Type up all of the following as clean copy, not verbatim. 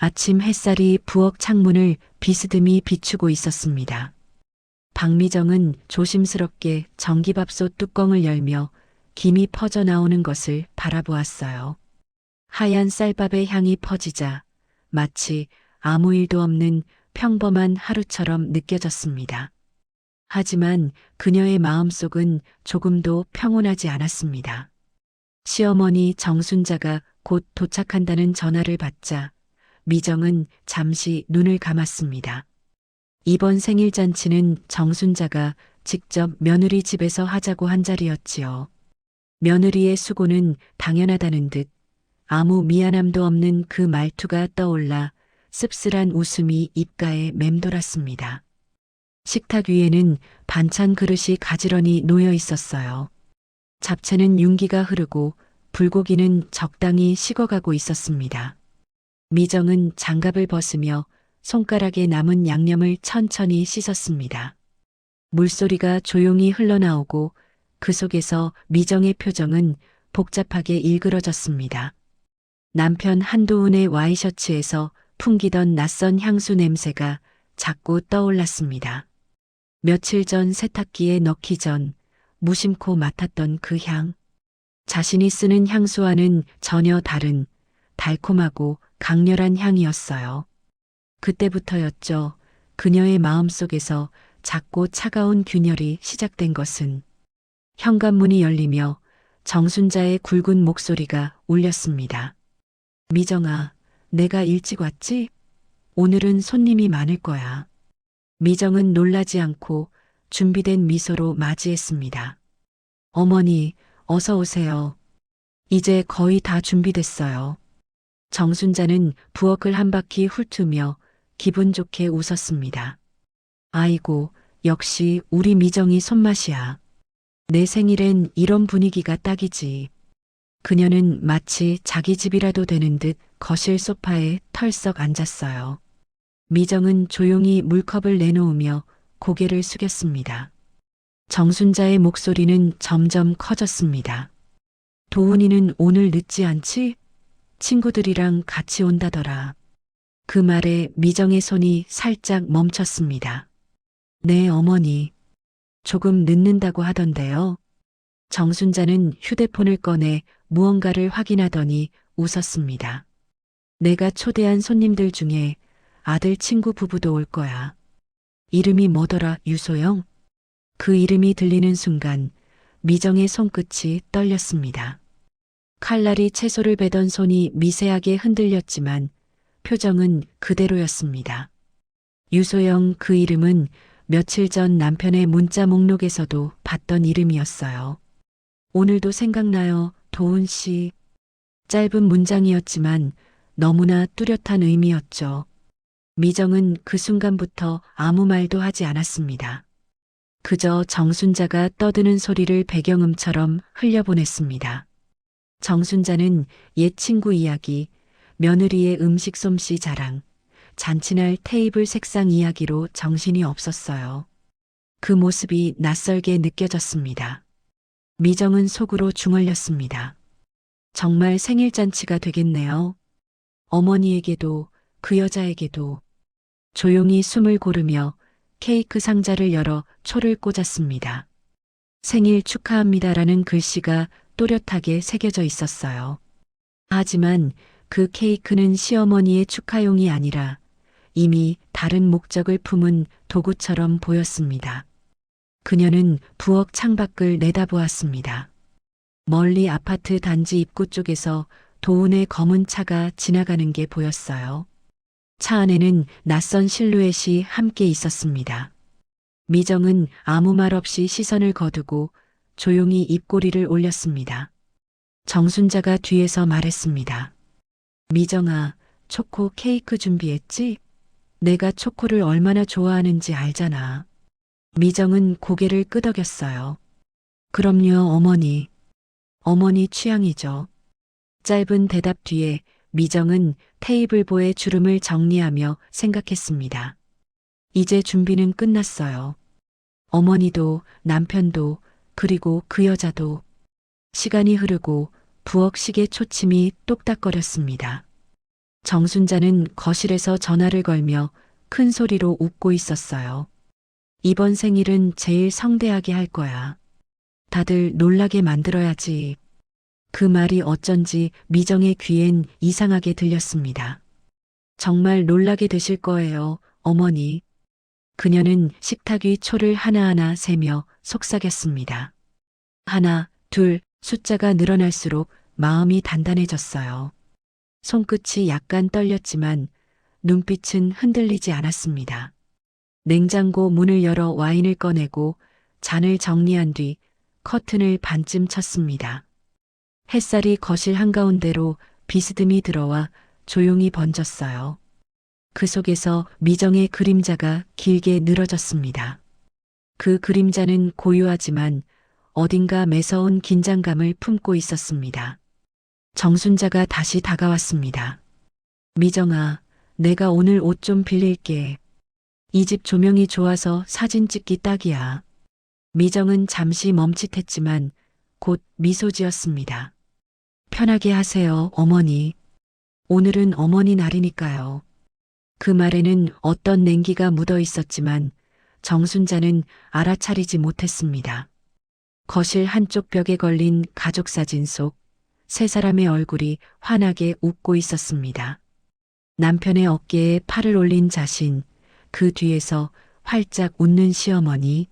아침 햇살이 부엌 창문을 비스듬히 비추고 있었습니다. 박미정은 조심스럽게 전기밥솥 뚜껑을 열며 김이 퍼져 나오는 것을 바라보았어요. 하얀 쌀밥의 향이 퍼지자 마치 아무 일도 없는 평범한 하루처럼 느껴졌습니다. 하지만 그녀의 마음속은 조금도 평온하지 않았습니다. 시어머니 정순자가 곧 도착한다는 전화를 받자 미정은 잠시 눈을 감았습니다. 이번 생일잔치는 정순자가 직접 며느리 집에서 하자고 한 자리였지요. 며느리의 수고는 당연하다는 듯 아무 미안함도 없는 그 말투가 떠올라 씁쓸한 웃음이 입가에 맴돌았습니다. 식탁 위에는 반찬 그릇이 가지런히 놓여 있었어요. 잡채는 윤기가 흐르고 불고기는 적당히 식어가고 있었습니다. 미정은 장갑을 벗으며 손가락에 남은 양념을 천천히 씻었습니다. 물소리가 조용히 흘러나오고 그 속에서 미정의 표정은 복잡하게 일그러졌습니다. 남편 한도훈의 와이셔츠에서 풍기던 낯선 향수 냄새가 자꾸 떠올랐습니다. 며칠 전 세탁기에 넣기 전 무심코 맡았던 그 향. 자신이 쓰는 향수와는 전혀 다른 달콤하고 강렬한 향이었어요. 그때부터였죠. 그녀의 마음속에서 작고 차가운 균열이 시작된 것은. 현관문이 열리며 정순자의 굵은 목소리가 울렸습니다. 미정아, 내가 일찍 왔지? 오늘은 손님이 많을 거야. 미정은 놀라지 않고 준비된 미소로 맞이했습니다. 어머니, 어서 오세요. 이제 거의 다 준비됐어요. 정순자는 부엌을 한 바퀴 훑으며 기분 좋게 웃었습니다. 아이고, 역시 우리 미정이 손맛이야. 내 생일엔 이런 분위기가 딱이지. 그녀는 마치 자기 집이라도 되는 듯 거실 소파에 털썩 앉았어요. 미정은 조용히 물컵을 내놓으며 고개를 숙였습니다. 정순자의 목소리는 점점 커졌습니다. 도훈이는 오늘 늦지 않지? 친구들이랑 같이 온다더라. 그 말에 미정의 손이 살짝 멈췄습니다. 네, 어머니. 조금 늦는다고 하던데요. 정순자는 휴대폰을 꺼내 무언가를 확인하더니 웃었습니다. 내가 초대한 손님들 중에 아들 친구 부부도 올 거야. 이름이 뭐더라, 유소영? 그 이름이 들리는 순간 미정의 손끝이 떨렸습니다. 칼날이 채소를 베던 손이 미세하게 흔들렸지만 표정은 그대로였습니다. 유소영, 그 이름은 며칠 전 남편의 문자 목록에서도 봤던 이름이었어요. 오늘도 생각나요, 도훈 씨. 짧은 문장이었지만 너무나 뚜렷한 의미였죠. 미정은 그 순간부터 아무 말도 하지 않았습니다. 그저 정순자가 떠드는 소리를 배경음처럼 흘려보냈습니다. 정순자는 옛 친구 이야기, 며느리의 음식 솜씨 자랑, 잔치날 테이블 색상 이야기로 정신이 없었어요. 그 모습이 낯설게 느껴졌습니다. 미정은 속으로 중얼렸습니다. 정말 생일잔치가 되겠네요. 어머니에게도 그 여자에게도. 조용히 숨을 고르며 케이크 상자를 열어 초를 꽂았습니다. 생일 축하합니다라는 글씨가 또렷하게 새겨져 있었어요. 하지만 그 케이크는 시어머니의 축하용이 아니라 이미 다른 목적을 품은 도구처럼 보였습니다. 그녀는 부엌 창밖을 내다보았습니다. 멀리 아파트 단지 입구 쪽에서 도훈의 검은 차가 지나가는 게 보였어요. 차 안에는 낯선 실루엣이 함께 있었습니다. 미정은 아무 말 없이 시선을 거두고 조용히 입꼬리를 올렸습니다. 정순자가 뒤에서 말했습니다. 미정아, 초코 케이크 준비했지? 내가 초코를 얼마나 좋아하는지 알잖아. 미정은 고개를 끄덕였어요. 그럼요, 어머니. 어머니 취향이죠. 짧은 대답 뒤에 미정은 테이블보의 주름을 정리하며 생각했습니다. 이제 준비는 끝났어요. 어머니도 남편도 그리고 그 여자도. 시간이 흐르고 부엌 시계 초침이 똑딱거렸습니다. 정순자는 거실에서 전화를 걸며 큰 소리로 웃고 있었어요. 이번 생일은 제일 성대하게 할 거야. 다들 놀라게 만들어야지. 그 말이 어쩐지 미정의 귀엔 이상하게 들렸습니다. 정말 놀라게 되실 거예요, 어머니. 그녀는 식탁 위 초를 하나하나 세며 속삭였습니다. 하나, 둘, 숫자가 늘어날수록 마음이 단단해졌어요. 손끝이 약간 떨렸지만 눈빛은 흔들리지 않았습니다. 냉장고 문을 열어 와인을 꺼내고 잔을 정리한 뒤 커튼을 반쯤 쳤습니다. 햇살이 거실 한가운데로 비스듬히 들어와 조용히 번졌어요. 그 속에서 미정의 그림자가 길게 늘어졌습니다. 그 그림자는 고요하지만 어딘가 매서운 긴장감을 품고 있었습니다. 정순자가 다시 다가왔습니다. 미정아, 내가 오늘 옷 좀 빌릴게. 이 집 조명이 좋아서 사진 찍기 딱이야. 미정은 잠시 멈칫했지만 곧 미소 지었습니다. 편하게 하세요, 어머니. 오늘은 어머니 날이니까요. 그 말에는 어떤 냉기가 묻어 있었지만 정순자는 알아차리지 못했습니다. 거실 한쪽 벽에 걸린 가족 사진 속 세 사람의 얼굴이 환하게 웃고 있었습니다. 남편의 어깨에 팔을 올린 자신, 그 뒤에서 활짝 웃는 시어머니.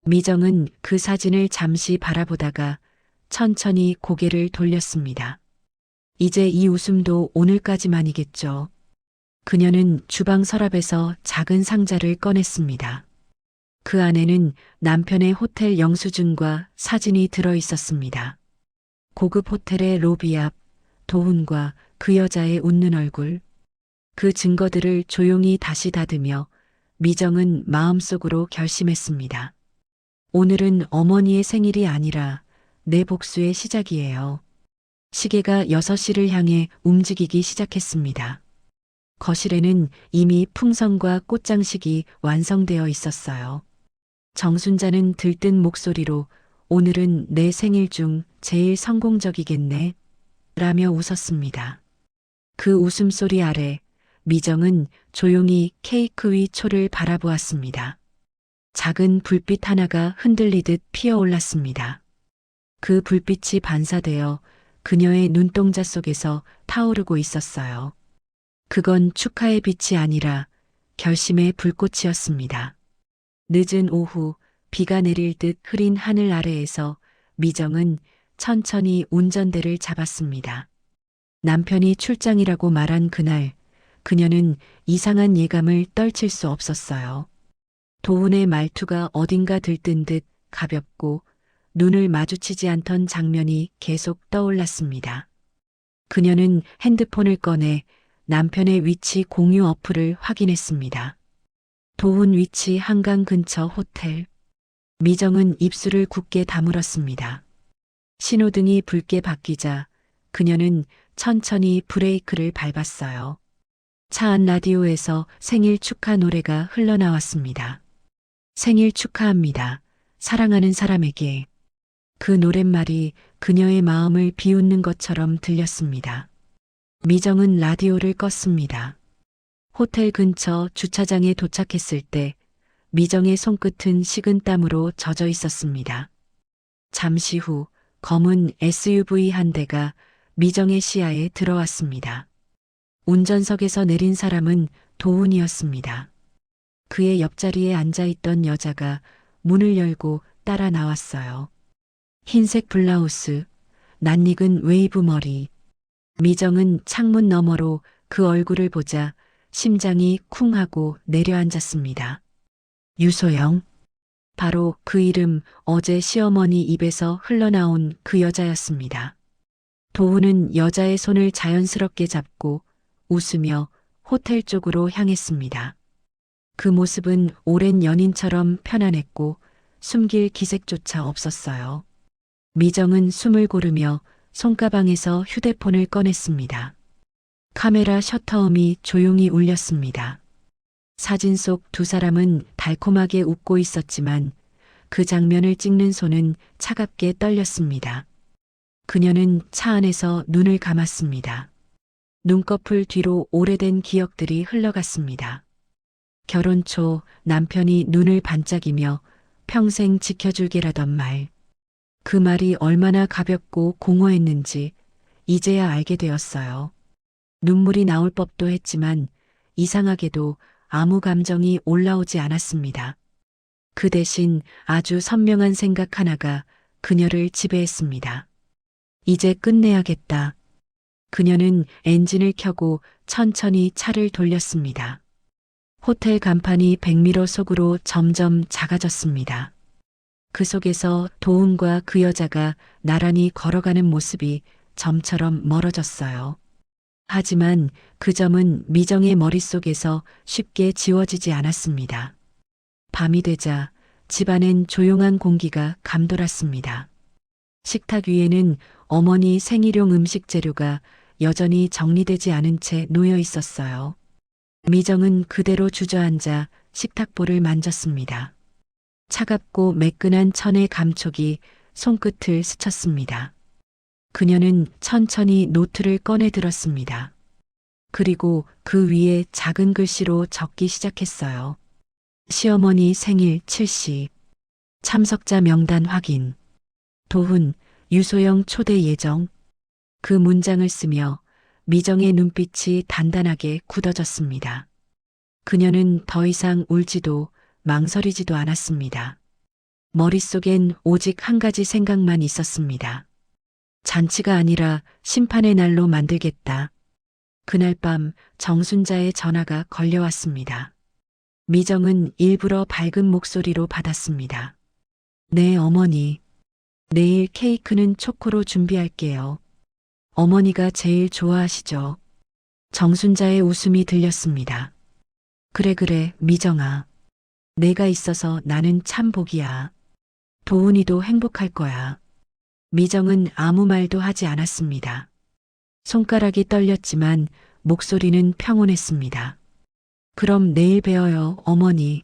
미정은 그 사진을 잠시 바라보다가 천천히 고개를 돌렸습니다. 이제 이 웃음도 오늘까지만이겠죠. 그녀는 주방 서랍에서 작은 상자를 꺼냈습니다. 그 안에는 남편의 호텔 영수증과 사진이 들어 있었습니다. 고급 호텔의 로비 앞, 도훈과 그 여자의 웃는 얼굴. 그 증거들을 조용히 다시 다듬며 미정은 마음속으로 결심했습니다. 오늘은 어머니의 생일이 아니라 내 복수의 시작이에요. 시계가 6시를 향해 움직이기 시작했습니다. 거실에는 이미 풍선과 꽃장식이 완성되어 있었어요. 정순자는 들뜬 목소리로 오늘은 내 생일 중 제일 성공적이겠네 라며 웃었습니다. 그 웃음소리 아래 미정은 조용히 케이크 위 초를 바라보았습니다. 작은 불빛 하나가 흔들리듯 피어올랐습니다. 그 불빛이 반사되어 그녀의 눈동자 속에서 타오르고 있었어요. 그건 축하의 빛이 아니라 결심의 불꽃이었습니다. 늦은 오후 비가 내릴 듯 흐린 하늘 아래에서 미정은 천천히 운전대를 잡았습니다. 남편이 출장이라고 말한 그날 그녀는 이상한 예감을 떨칠 수 없었어요. 도훈의 말투가 어딘가 들뜬 듯 가볍고 눈을 마주치지 않던 장면이 계속 떠올랐습니다. 그녀는 핸드폰을 꺼내 남편의 위치 공유 어플을 확인했습니다. 도훈 위치 한강 근처 호텔. 미정은 입술을 굳게 다물었습니다. 신호등이 붉게 바뀌자 그녀는 천천히 브레이크를 밟았어요. 차 안 라디오에서 생일 축하 노래가 흘러나왔습니다. 생일 축하합니다. 사랑하는 사람에게. 그 노랫말이 그녀의 마음을 비웃는 것처럼 들렸습니다. 미정은 라디오를 껐습니다. 호텔 근처 주차장에 도착했을 때 미정의 손끝은 식은 땀으로 젖어 있었습니다. 잠시 후 검은 SUV 한 대가 미정의 시야에 들어왔습니다. 운전석에서 내린 사람은 도훈이었습니다. 그의 옆자리에 앉아있던 여자가 문을 열고 따라 나왔어요. 흰색 블라우스, 낯익은 웨이브 머리. 미정은 창문 너머로 그 얼굴을 보자 심장이 쿵 하고 내려앉았습니다. 유소영. 바로 그 이름 어제 시어머니 입에서 흘러나온 그 여자였습니다. 도훈은 여자의 손을 자연스럽게 잡고 웃으며 호텔 쪽으로 향했습니다. 그 모습은 오랜 연인처럼 편안했고 숨길 기색조차 없었어요. 미정은 숨을 고르며 손가방에서 휴대폰을 꺼냈습니다. 카메라 셔터음이 조용히 울렸습니다. 사진 속 두 사람은 달콤하게 웃고 있었지만 그 장면을 찍는 손은 차갑게 떨렸습니다. 그녀는 차 안에서 눈을 감았습니다. 눈꺼풀 뒤로 오래된 기억들이 흘러갔습니다. 결혼 초 남편이 눈을 반짝이며 평생 지켜줄게라던 말. 그 말이 얼마나 가볍고 공허했는지 이제야 알게 되었어요. 눈물이 나올 법도 했지만 이상하게도 아무 감정이 올라오지 않았습니다. 그 대신 아주 선명한 생각 하나가 그녀를 지배했습니다. 이제 끝내야겠다. 그녀는 엔진을 켜고 천천히 차를 돌렸습니다. 호텔 간판이 백미러 속으로 점점 작아졌습니다. 그 속에서 도훈과 그 여자가 나란히 걸어가는 모습이 점처럼 멀어졌어요. 하지만 그 점은 미정의 머릿속에서 쉽게 지워지지 않았습니다. 밤이 되자 집안엔 조용한 공기가 감돌았습니다. 식탁 위에는 어머니 생일용 음식 재료가 여전히 정리되지 않은 채 놓여 있었어요. 미정은 그대로 주저앉아 식탁볼을 만졌습니다. 차갑고 매끈한 천의 감촉이 손끝을 스쳤습니다. 그녀는 천천히 노트를 꺼내 들었습니다. 그리고 그 위에 작은 글씨로 적기 시작했어요. 시어머니 생일 70. 참석자 명단 확인. 도훈, 유소영 초대 예정. 그 문장을 쓰며 미정의 눈빛이 단단하게 굳어졌습니다. 그녀는 더 이상 울지도 망설이지도 않았습니다. 머릿속엔 오직 한 가지 생각만 있었습니다. 잔치가 아니라 심판의 날로 만들겠다. 그날 밤 정순자의 전화가 걸려왔습니다. 미정은 일부러 밝은 목소리로 받았습니다. 네, 어머니. 내일 케이크는 초코로 준비할게요. 어머니가 제일 좋아하시죠. 정순자의 웃음이 들렸습니다. 그래, 미정아. 내가 있어서 나는 참 복이야. 도훈이도 행복할 거야. 미정은 아무 말도 하지 않았습니다. 손가락이 떨렸지만 목소리는 평온했습니다. 그럼 내일 뵈어요, 어머니.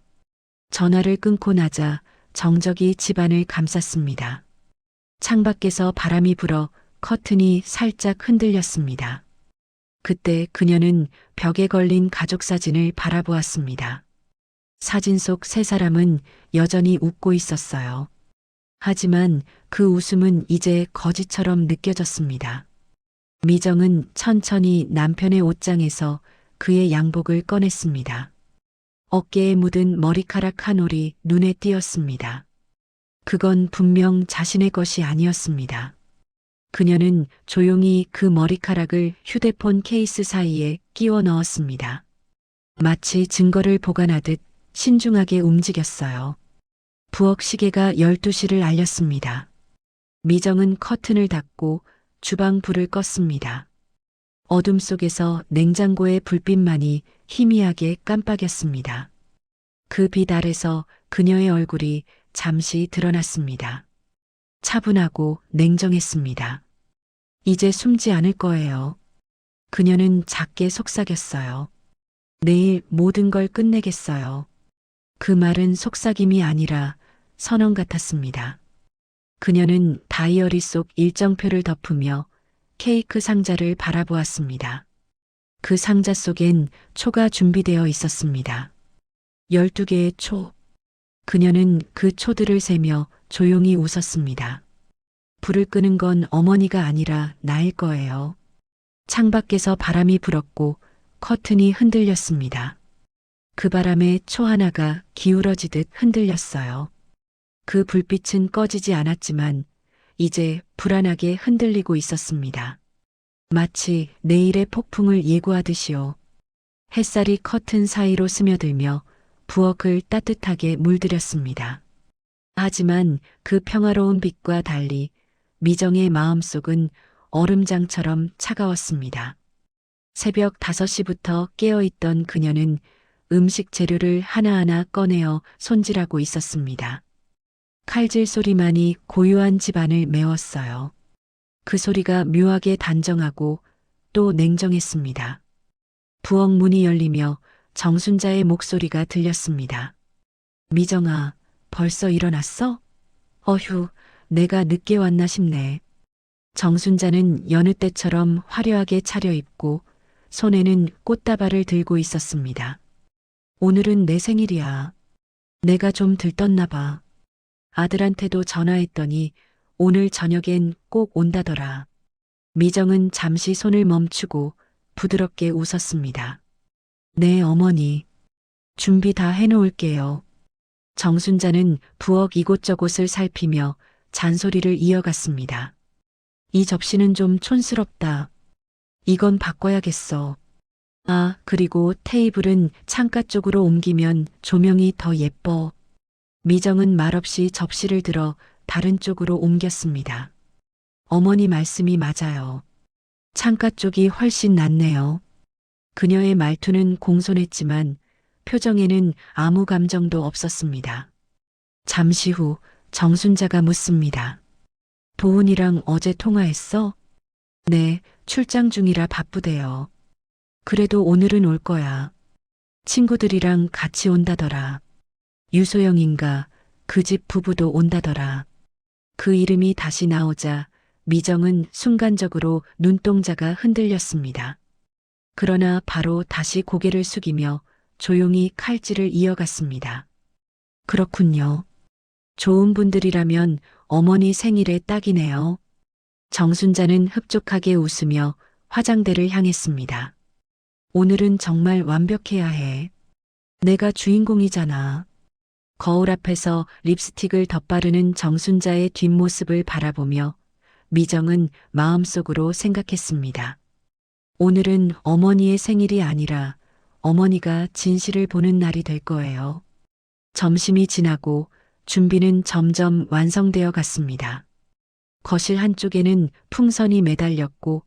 전화를 끊고 나자 정적이 집안을 감쌌습니다. 창밖에서 바람이 불어 커튼이 살짝 흔들렸습니다. 그때 그녀는 벽에 걸린 가족 사진을 바라보았습니다. 사진 속 세 사람은 여전히 웃고 있었어요. 하지만 그 웃음은 이제 거짓처럼 느껴졌습니다. 미정은 천천히 남편의 옷장에서 그의 양복을 꺼냈습니다. 어깨에 묻은 머리카락 한 올이 눈에 띄었습니다. 그건 분명 자신의 것이 아니었습니다. 그녀는 조용히 그 머리카락을 휴대폰 케이스 사이에 끼워 넣었습니다. 마치 증거를 보관하듯 신중하게 움직였어요. 부엌 시계가 12시를 알렸습니다. 미정은 커튼을 닫고 주방 불을 껐습니다. 어둠 속에서 냉장고의 불빛만이 희미하게 깜빡였습니다. 그 빛 아래서 그녀의 얼굴이 잠시 드러났습니다. 차분하고 냉정했습니다. 이제 숨지 않을 거예요. 그녀는 작게 속삭였어요. 내일 모든 걸 끝내겠어요. 그 말은 속삭임이 아니라 선언 같았습니다. 그녀는 다이어리 속 일정표를 덮으며 케이크 상자를 바라보았습니다. 그 상자 속엔 초가 준비되어 있었습니다. 12개의 초. 그녀는 그 초들을 세며 조용히 웃었습니다. 불을 끄는 건 어머니가 아니라 나일 거예요. 창밖에서 바람이 불었고 커튼이 흔들렸습니다. 그 바람에 초 하나가 기울어지듯 흔들렸어요. 그 불빛은 꺼지지 않았지만 이제 불안하게 흔들리고 있었습니다. 마치 내일의 폭풍을 예고하듯이요. 햇살이 커튼 사이로 스며들며 부엌을 따뜻하게 물들였습니다. 하지만 그 평화로운 빛과 달리 미정의 마음속은 얼음장처럼 차가웠습니다. 새벽 5시부터 깨어있던 그녀는 음식 재료를 하나하나 꺼내어 손질하고 있었습니다. 칼질 소리만이 고요한 집안을 메웠어요. 그 소리가 묘하게 단정하고 또 냉정했습니다. 부엌 문이 열리며 정순자의 목소리가 들렸습니다. 미정아, 벌써 일어났어? 어휴, 내가 늦게 왔나 싶네. 정순자는 여느 때처럼 화려하게 차려입고 손에는 꽃다발을 들고 있었습니다. 오늘은 내 생일이야. 내가 좀 들떴나 봐. 아들한테도 전화했더니 오늘 저녁엔 꼭 온다더라. 미정은 잠시 손을 멈추고 부드럽게 웃었습니다. 네, 어머니. 준비 다 해놓을게요. 정순자는 부엌 이곳저곳을 살피며 잔소리를 이어갔습니다. 이 접시는 좀 촌스럽다. 이건 바꿔야겠어. 아, 그리고 테이블은 창가 쪽으로 옮기면 조명이 더 예뻐. 미정은 말없이 접시를 들어 다른 쪽으로 옮겼습니다. 어머니 말씀이 맞아요. 창가 쪽이 훨씬 낫네요. 그녀의 말투는 공손했지만 표정에는 아무 감정도 없었습니다. 잠시 후 정순자가 묻습니다. 도훈이랑 어제 통화했어? 네, 출장 중이라 바쁘대요. 그래도 오늘은 올 거야. 친구들이랑 같이 온다더라. 유소영인가 그 집 부부도 온다더라. 그 이름이 다시 나오자 미정은 순간적으로 눈동자가 흔들렸습니다. 그러나 바로 다시 고개를 숙이며 조용히 칼질을 이어갔습니다. 그렇군요. 좋은 분들이라면 어머니 생일에 딱이네요. 정순자는 흡족하게 웃으며 화장대를 향했습니다. 오늘은 정말 완벽해야 해. 내가 주인공이잖아. 거울 앞에서 립스틱을 덧바르는 정순자의 뒷모습을 바라보며 미정은 마음속으로 생각했습니다. 오늘은 어머니의 생일이 아니라 어머니가 진실을 보는 날이 될 거예요. 점심이 지나고 준비는 점점 완성되어 갔습니다. 거실 한쪽에는 풍선이 매달렸고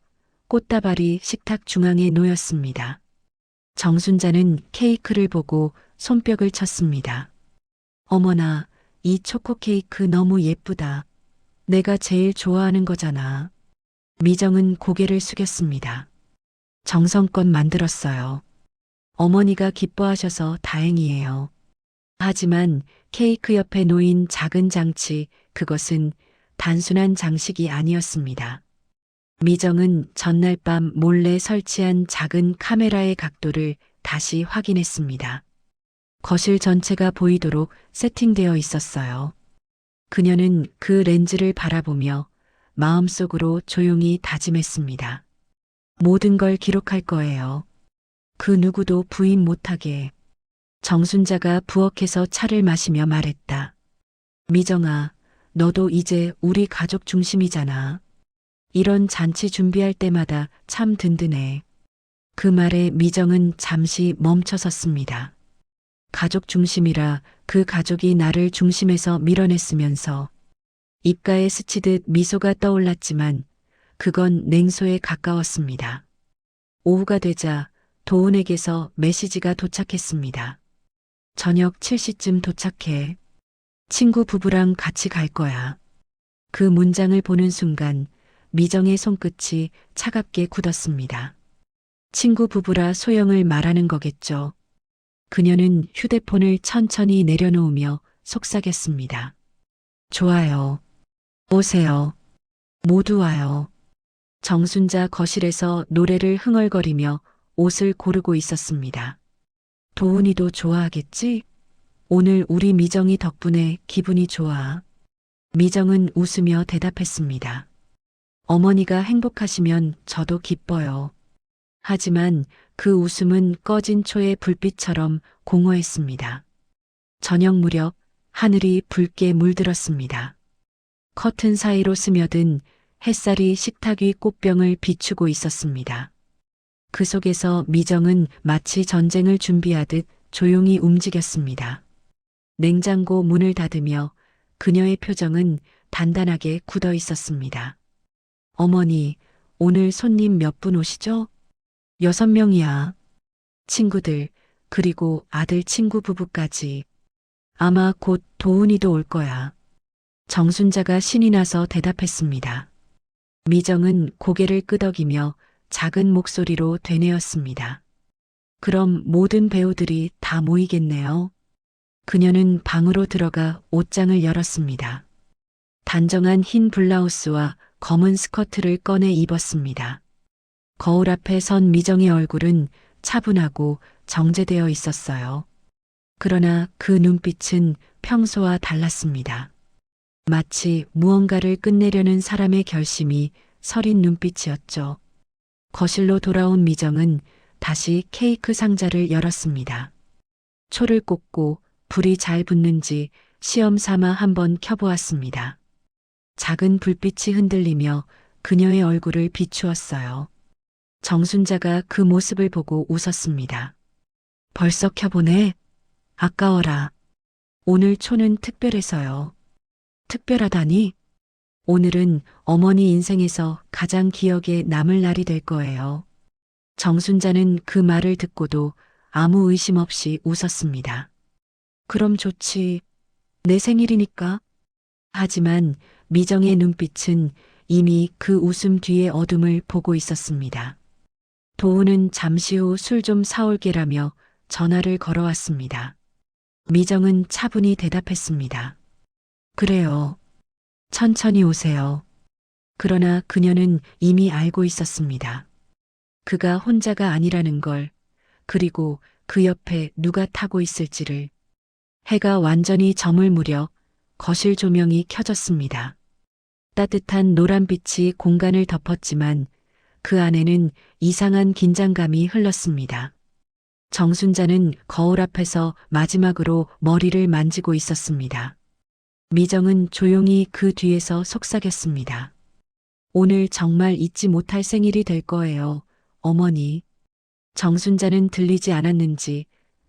꽃다발이 식탁 중앙에 놓였습니다. 정순자는 케이크를 보고 손뼉을 쳤습니다. 어머나, 이 초코 케이크 너무 예쁘다. 내가 제일 좋아하는 거잖아. 미정은 고개를 숙였습니다. 정성껏 만들었어요. 어머니가 기뻐하셔서 다행이에요. 하지만 케이크 옆에 놓인 작은 장치, 그것은 단순한 장식이 아니었습니다. 미정은 전날 밤 몰래 설치한 작은 카메라의 각도를 다시 확인했습니다. 거실 전체가 보이도록 세팅되어 있었어요. 그녀는 그 렌즈를 바라보며 마음속으로 조용히 다짐했습니다. 모든 걸 기록할 거예요. 그 누구도 부인 못하게. 정순자가 부엌에서 차를 마시며 말했다. 미정아, 너도 이제 우리 가족 중심이잖아. 이런 잔치 준비할 때마다 참 든든해. 그 말에 미정은 잠시 멈춰섰습니다. 가족 중심이라 그 가족이 나를 중심에서 밀어냈으면서 입가에 스치듯 미소가 떠올랐지만 그건 냉소에 가까웠습니다. 오후가 되자 도훈에게서 메시지가 도착했습니다. 저녁 7시쯤 도착해. 친구 부부랑 같이 갈 거야. 그 문장을 보는 순간 미정의 손끝이 차갑게 굳었습니다. 친구 부부라 소영을 말하는 거겠죠. 그녀는 휴대폰을 천천히 내려놓으며 속삭였습니다. 좋아요. 오세요. 모두 와요. 정순자 거실에서 노래를 흥얼거리며 옷을 고르고 있었습니다. 도훈이도 좋아하겠지? 오늘 우리 미정이 덕분에 기분이 좋아. 미정은 웃으며 대답했습니다. 어머니가 행복하시면 저도 기뻐요. 하지만 그 웃음은 꺼진 초의 불빛처럼 공허했습니다. 저녁 무렵 하늘이 붉게 물들었습니다. 커튼 사이로 스며든 햇살이 식탁 위 꽃병을 비추고 있었습니다. 그 속에서 미정은 마치 전쟁을 준비하듯 조용히 움직였습니다. 냉장고 문을 닫으며 그녀의 표정은 단단하게 굳어 있었습니다. 어머니, 오늘 손님 몇 분 오시죠? 6명이야. 친구들, 그리고 아들 친구 부부까지. 아마 곧 도훈이도 올 거야. 정순자가 신이 나서 대답했습니다. 미정은 고개를 끄덕이며 작은 목소리로 되뇌었습니다. 그럼 모든 배우들이 다 모이겠네요. 그녀는 방으로 들어가 옷장을 열었습니다. 단정한 흰 블라우스와 검은 스커트를 꺼내 입었습니다. 거울 앞에 선 미정의 얼굴은 차분하고 정제되어 있었어요. 그러나 그 눈빛은 평소와 달랐습니다. 마치 무언가를 끝내려는 사람의 결심이 서린 눈빛이었죠. 거실로 돌아온 미정은 다시 케이크 상자를 열었습니다. 초를 꽂고 불이 잘 붙는지 시험 삼아 한번 켜보았습니다. 작은 불빛이 흔들리며 그녀의 얼굴을 비추었어요. 정순자가 그 모습을 보고 웃었습니다. 벌써 켜보네. 아까워라. 오늘 초는 특별해서요. 특별하다니? 오늘은 어머니 인생에서 가장 기억에 남을 날이 될 거예요. 정순자는 그 말을 듣고도 아무 의심 없이 웃었습니다. 그럼 좋지. 내 생일이니까. 하지만 미정의 눈빛은 이미 그 웃음 뒤의 어둠을 보고 있었습니다. 도훈은 잠시 후 술 좀 사올게라며 전화를 걸어왔습니다. 미정은 차분히 대답했습니다. 그래요. 천천히 오세요. 그러나 그녀는 이미 알고 있었습니다. 그가 혼자가 아니라는 걸, 그리고 그 옆에 누가 타고 있을지를. 해가 완전히 저물 무렵 거실 조명이 켜졌습니다. 따뜻한 노란빛이 공간을 덮었지만 그 안에는 이상한 긴장감이 흘렀습니다. 정순자는 거울 앞에서 마지막으로 머리를 만지고 있었습니다. 미정은 조용히 그 뒤에서 속삭였습니다. 오늘 정말 잊지 못할 생일이 될 거예요, 어머니. 정순자는 들리지 않았는지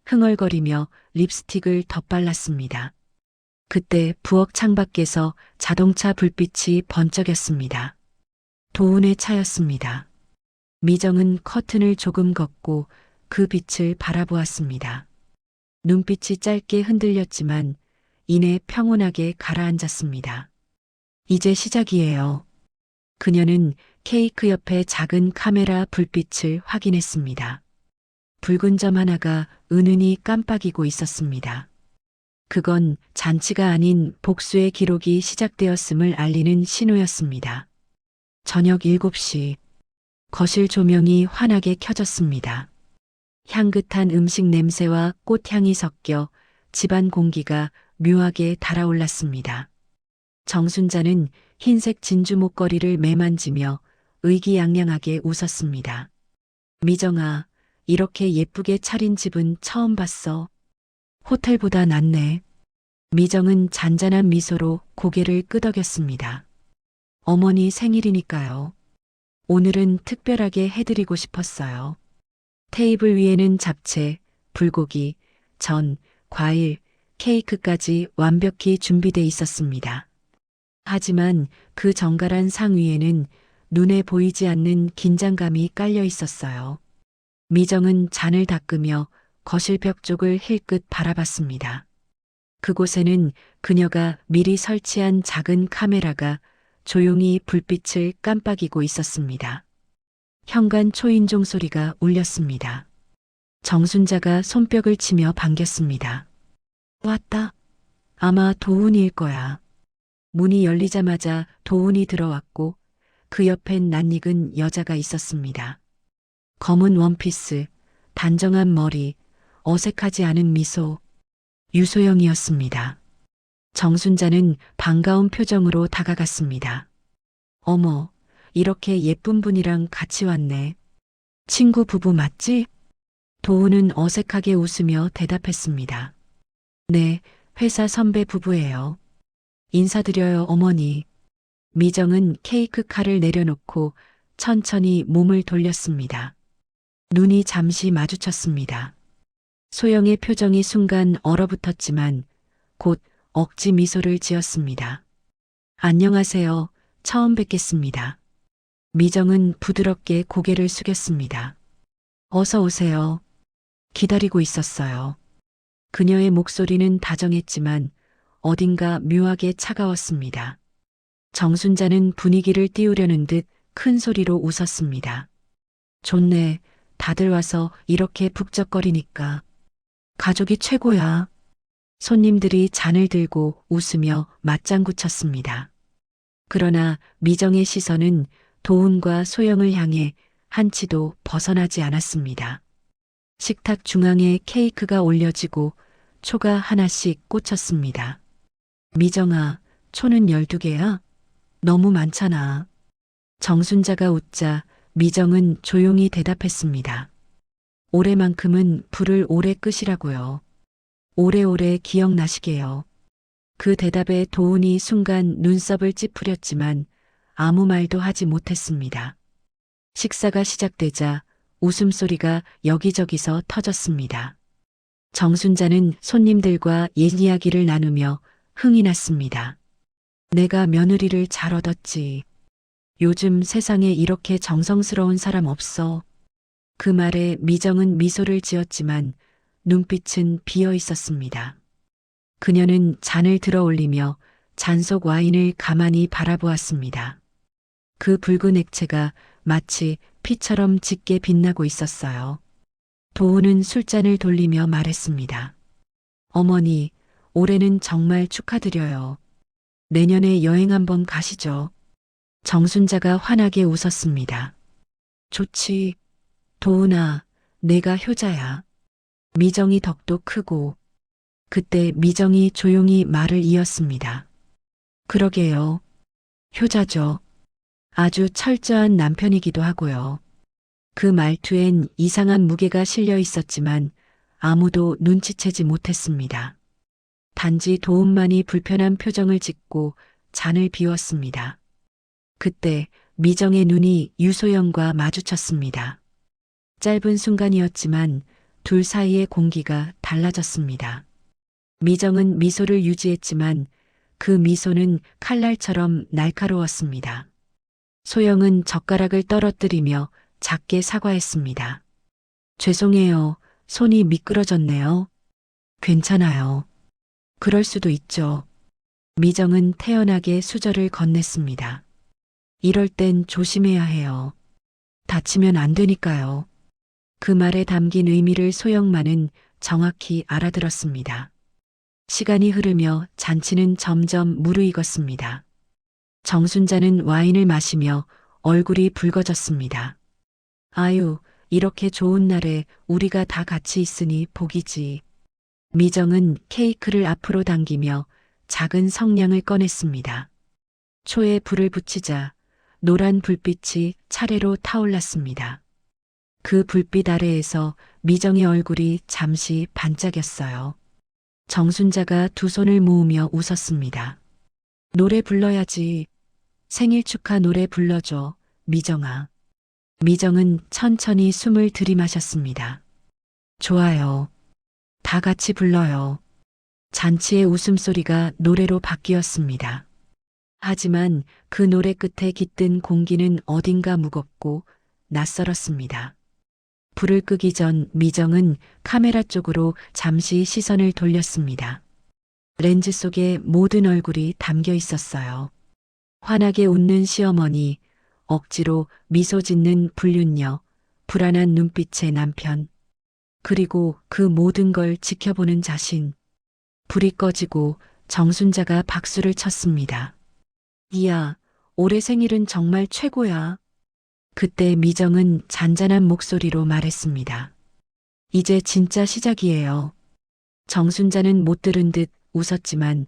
흥얼거리며 립스틱을 덧발랐습니다. 그때 부엌 창밖에서 자동차 불빛이 번쩍였습니다. 도훈의 차였습니다. 미정은 커튼을 조금 걷고 그 빛을 바라보았습니다. 눈빛이 짧게 흔들렸지만 이내 평온하게 가라앉았습니다. 이제 시작이에요. 그녀는 케이크 옆에 작은 카메라 불빛을 확인했습니다. 붉은 점 하나가 은은히 깜빡이고 있었습니다. 그건 잔치가 아닌 복수의 기록이 시작되었음을 알리는 신호였습니다. 저녁 7시, 거실 조명이 환하게 켜졌습니다. 향긋한 음식 냄새와 꽃향이 섞여 집안 공기가 묘하게 달아올랐습니다. 정순자는 흰색 진주 목걸이를 매만지며 의기양양하게 웃었습니다. 미정아, 이렇게 예쁘게 차린 집은 처음 봤어. 호텔보다 낫네. 미정은 잔잔한 미소로 고개를 끄덕였습니다. 어머니 생일이니까요. 오늘은 특별하게 해드리고 싶었어요. 테이블 위에는 잡채, 불고기, 전, 과일, 케이크까지 완벽히 준비돼 있었습니다. 하지만 그 정갈한 상 위에는 눈에 보이지 않는 긴장감이 깔려 있었어요. 미정은 잔을 닦으며 거실 벽 쪽을 힐끗 바라봤습니다. 그곳에는 그녀가 미리 설치한 작은 카메라가 조용히 불빛을 깜빡이고 있었습니다. 현관 초인종 소리가 울렸습니다. 정순자가 손뼉을 치며 반겼습니다. 왔다. 아마 도훈이일 거야. 문이 열리자마자 도훈이 들어왔고 그 옆엔 낯익은 여자가 있었습니다. 검은 원피스, 단정한 머리, 어색하지 않은 미소, 유소영이었습니다. 정순자는 반가운 표정으로 다가갔습니다. 어머, 이렇게 예쁜 분이랑 같이 왔네. 친구 부부 맞지? 도훈은 어색하게 웃으며 대답했습니다. 네, 회사 선배 부부예요. 인사드려요, 어머니. 미정은 케이크 칼을 내려놓고 천천히 몸을 돌렸습니다. 눈이 잠시 마주쳤습니다. 소영의 표정이 순간 얼어붙었지만 곧 억지 미소를 지었습니다. 안녕하세요. 처음 뵙겠습니다. 미정은 부드럽게 고개를 숙였습니다. 어서 오세요. 기다리고 있었어요. 그녀의 목소리는 다정했지만 어딘가 묘하게 차가웠습니다. 정순자는 분위기를 띄우려는 듯 큰 소리로 웃었습니다. 좋네. 다들 와서 이렇게 북적거리니까. 가족이 최고야. 손님들이 잔을 들고 웃으며 맞장구 쳤습니다. 그러나 미정의 시선은 도훈과 소영을 향해 한치도 벗어나지 않았습니다. 식탁 중앙에 케이크가 올려지고 초가 하나씩 꽂혔습니다. 미정아, 초는 12개야? 너무 많잖아. 정순자가 웃자 미정은 조용히 대답했습니다. 올해만큼은 불을 오래 끄시라고요. 오래오래 기억나시게요. 그 대답에 도훈이 순간 눈썹을 찌푸렸지만 아무 말도 하지 못했습니다. 식사가 시작되자 웃음소리가 여기저기서 터졌습니다. 정순자는 손님들과 옛 이야기를 나누며 흥이 났습니다. 내가 며느리를 잘 얻었지. 요즘 세상에 이렇게 정성스러운 사람 없어. 그 말에 미정은 미소를 지었지만 눈빛은 비어 있었습니다. 그녀는 잔을 들어 올리며 잔속 와인을 가만히 바라보았습니다. 그 붉은 액체가 마치 피처럼 짙게 빛나고 있었어요. 도훈은 술잔을 돌리며 말했습니다. 어머니, 올해는 정말 축하드려요. 내년에 여행 한번 가시죠. 정순자가 환하게 웃었습니다. 좋지. 도훈아, 내가 효자야. 미정이 덕도 크고. 그때 미정이 조용히 말을 이었습니다. 그러게요. 효자죠. 아주 철저한 남편이기도 하고요. 그 말투엔 이상한 무게가 실려 있었지만 아무도 눈치채지 못했습니다. 단지 도훈만이 불편한 표정을 짓고 잔을 비웠습니다. 그때 미정의 눈이 유소영과 마주쳤습니다. 짧은 순간이었지만 둘 사이의 공기가 달라졌습니다. 미정은 미소를 유지했지만 그 미소는 칼날처럼 날카로웠습니다. 소영은 젓가락을 떨어뜨리며 작게 사과했습니다. 죄송해요. 손이 미끄러졌네요. 괜찮아요. 그럴 수도 있죠. 미정은 태연하게 수저를 건넸습니다. 이럴 땐 조심해야 해요. 다치면 안 되니까요. 그 말에 담긴 의미를 소영만은 정확히 알아들었습니다. 시간이 흐르며 잔치는 점점 무르익었습니다. 정순자는 와인을 마시며 얼굴이 붉어졌습니다. 아유, 이렇게 좋은 날에 우리가 다 같이 있으니 복이지. 미정은 케이크를 앞으로 당기며 작은 성냥을 꺼냈습니다. 초에 불을 붙이자 노란 불빛이 차례로 타올랐습니다. 그 불빛 아래에서 미정의 얼굴이 잠시 반짝였어요. 정순자가 두 손을 모으며 웃었습니다. 노래 불러야지. 생일 축하 노래 불러줘, 미정아. 미정은 천천히 숨을 들이마셨습니다. 좋아요. 다 같이 불러요. 잔치의 웃음소리가 노래로 바뀌었습니다. 하지만 그 노래 끝에 깃든 공기는 어딘가 무겁고 낯설었습니다. 불을 끄기 전 미정은 카메라 쪽으로 잠시 시선을 돌렸습니다. 렌즈 속에 모든 얼굴이 담겨 있었어요. 환하게 웃는 시어머니, 억지로 미소 짓는 불륜녀, 불안한 눈빛의 남편, 그리고 그 모든 걸 지켜보는 자신. 불이 꺼지고 정순자가 박수를 쳤습니다. 이야, 올해 생일은 정말 최고야. 그때 미정은 잔잔한 목소리로 말했습니다. 이제 진짜 시작이에요. 정순자는 못 들은 듯 웃었지만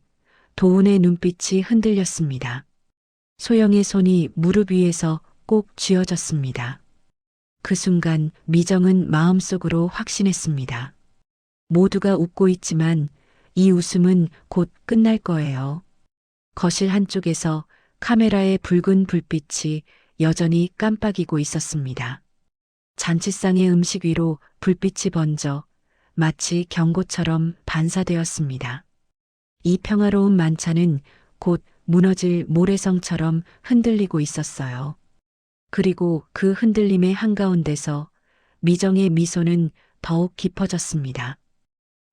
도훈의 눈빛이 흔들렸습니다. 소영의 손이 무릎 위에서 꼭 쥐어졌습니다. 그 순간 미정은 마음속으로 확신했습니다. 모두가 웃고 있지만 이 웃음은 곧 끝날 거예요. 거실 한쪽에서 카메라의 붉은 불빛이 여전히 깜빡이고 있었습니다. 잔치상의 음식 위로 불빛이 번져 마치 경고처럼 반사되었습니다. 이 평화로운 만찬은 곧 무너질 모래성처럼 흔들리고 있었어요. 그리고 그 흔들림의 한가운데서 미정의 미소는 더욱 깊어졌습니다.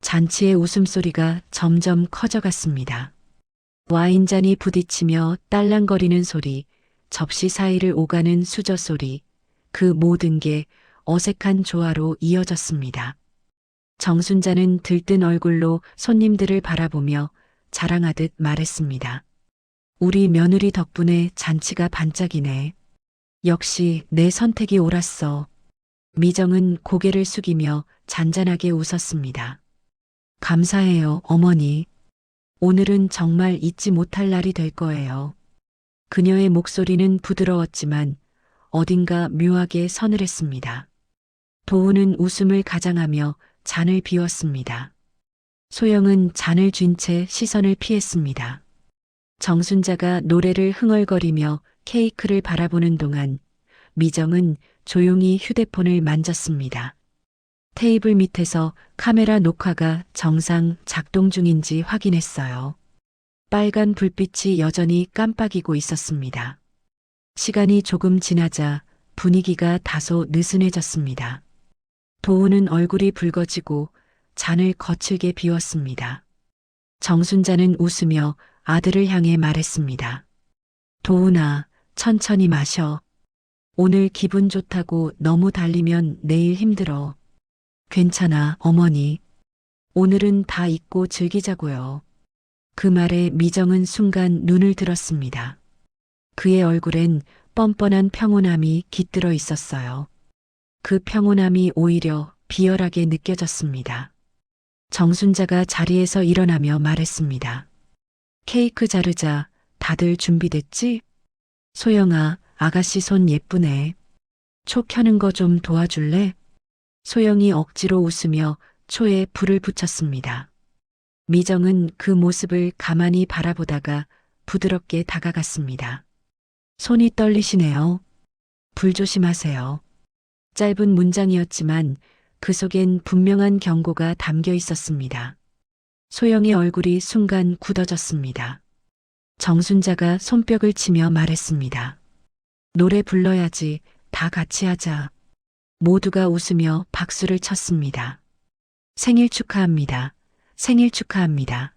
잔치의 웃음소리가 점점 커져갔습니다. 와인잔이 부딪히며 딸랑거리는 소리, 접시 사이를 오가는 수저 소리, 그 모든 게 어색한 조화로 이어졌습니다. 정순자는 들뜬 얼굴로 손님들을 바라보며 자랑하듯 말했습니다. 우리 며느리 덕분에 잔치가 반짝이네. 역시 내 선택이 옳았어. 미정은 고개를 숙이며 잔잔하게 웃었습니다. 감사해요, 어머니. 오늘은 정말 잊지 못할 날이 될 거예요. 그녀의 목소리는 부드러웠지만 어딘가 묘하게 서늘했습니다. 도훈은 웃음을 가장하며 잔을 비웠습니다. 소영은 잔을 쥔 채 시선을 피했습니다. 정순자가 노래를 흥얼거리며 케이크를 바라보는 동안 미정은 조용히 휴대폰을 만졌습니다. 테이블 밑에서 카메라 녹화가 정상 작동 중인지 확인했어요. 빨간 불빛이 여전히 깜빡이고 있었습니다. 시간이 조금 지나자 분위기가 다소 느슨해졌습니다. 도훈은 얼굴이 붉어지고 잔을 거칠게 비웠습니다. 정순자는 웃으며 아들을 향해 말했습니다. 도훈아, 천천히 마셔. 오늘 기분 좋다고 너무 달리면 내일 힘들어. 괜찮아, 어머니. 오늘은 다 잊고 즐기자고요. 그 말에 미정은 순간 눈을 들었습니다. 그의 얼굴엔 뻔뻔한 평온함이 깃들어 있었어요. 그 평온함이 오히려 비열하게 느껴졌습니다. 정순자가 자리에서 일어나며 말했습니다. 케이크 자르자. 다들 준비됐지? 소영아, 아가씨 손 예쁘네. 초 켜는 거 좀 도와줄래? 소영이 억지로 웃으며 초에 불을 붙였습니다. 미정은 그 모습을 가만히 바라보다가 부드럽게 다가갔습니다. 손이 떨리시네요. 불 조심하세요. 짧은 문장이었지만 그 속엔 분명한 경고가 담겨 있었습니다. 소영의 얼굴이 순간 굳어졌습니다. 정순자가 손뼉을 치며 말했습니다. 노래 불러야지. 다 같이 하자. 모두가 웃으며 박수를 쳤습니다. 생일 축하합니다. 생일 축하합니다.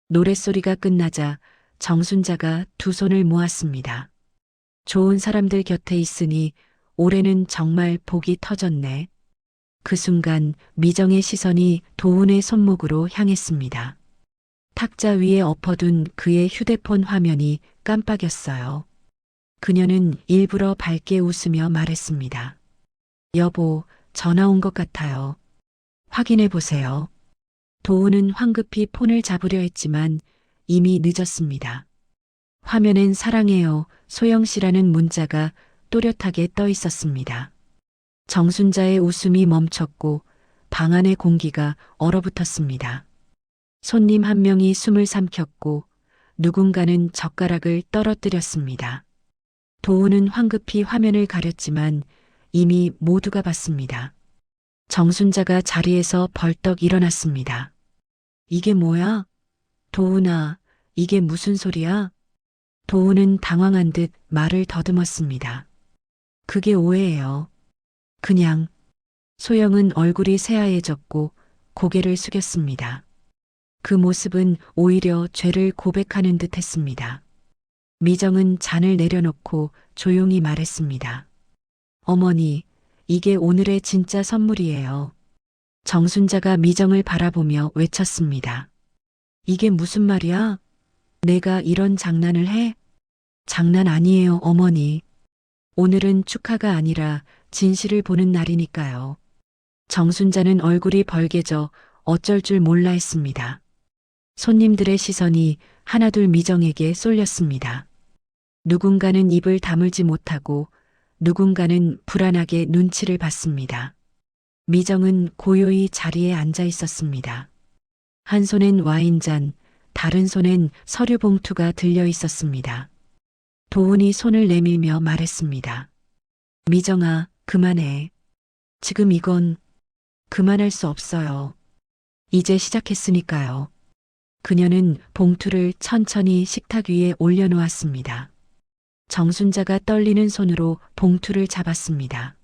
노랫소리가 끝나자 정순자가 두 손을 모았습니다. 좋은 사람들 곁에 있으니 올해는 정말 복이 터졌네. 그 순간 미정의 시선이 도훈의 손목으로 향했습니다. 탁자 위에 엎어둔 그의 휴대폰 화면이 깜빡였어요. 그녀는 일부러 밝게 웃으며 말했습니다. 여보, 전화 온 것 같아요. 확인해 보세요. 도훈은 황급히 폰을 잡으려 했지만 이미 늦었습니다. 화면엔 사랑해요, 소영 씨라는 문자가 또렷하게 떠 있었습니다. 정순자의 웃음이 멈췄고 방 안의 공기가 얼어붙었습니다. 손님 한 명이 숨을 삼켰고 누군가는 젓가락을 떨어뜨렸습니다. 도훈은 황급히 화면을 가렸지만 이미 모두가 봤습니다. 정순자가 자리에서 벌떡 일어났습니다. 이게 뭐야? 도훈아, 이게 무슨 소리야? 도훈은 당황한 듯 말을 더듬었습니다. 그게 오해예요. 그냥. 소영은 얼굴이 새하얘졌고 고개를 숙였습니다. 그 모습은 오히려 죄를 고백하는 듯 했습니다. 미정은 잔을 내려놓고 조용히 말했습니다. 어머니, 이게 오늘의 진짜 선물이에요. 정순자가 미정을 바라보며 외쳤습니다. 이게 무슨 말이야? 내가 이런 장난을 해? 장난 아니에요, 어머니. 오늘은 축하가 아니라 진실을 보는 날이니까요. 정순자는 얼굴이 벌개져 어쩔 줄 몰라 했습니다. 손님들의 시선이 하나둘 미정에게 쏠렸습니다. 누군가는 입을 다물지 못하고 누군가는 불안하게 눈치를 봤습니다. 미정은 고요히 자리에 앉아 있었습니다. 한 손엔 와인잔, 다른 손엔 서류 봉투가 들려 있었습니다. 도훈이 손을 내밀며 말했습니다. 미정아, 그만해. 지금 이건 그만할 수 없어요. 이제 시작했으니까요. 그녀는 봉투를 천천히 식탁 위에 올려놓았습니다. 정순자가 떨리는 손으로 봉투를 잡았습니다.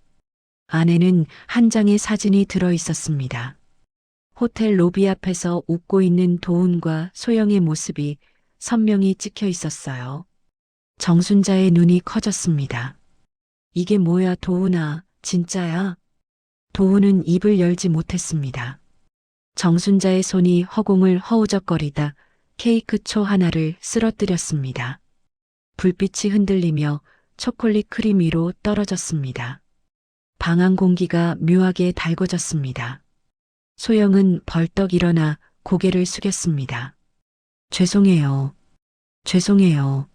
안에는 한 장의 사진이 들어 있었습니다. 호텔 로비 앞에서 웃고 있는 도훈과 소영의 모습이 선명히 찍혀 있었어요. 정순자의 눈이 커졌습니다. 이게 뭐야, 도훈아, 진짜야? 도훈은 입을 열지 못했습니다. 정순자의 손이 허공을 허우적거리다 케이크 초 하나를 쓰러뜨렸습니다. 불빛이 흔들리며 초콜릿 크림 위로 떨어졌습니다. 방안 공기가 묘하게 달궈졌습니다. 소영은 벌떡 일어나 고개를 숙였습니다. 죄송해요. 죄송해요.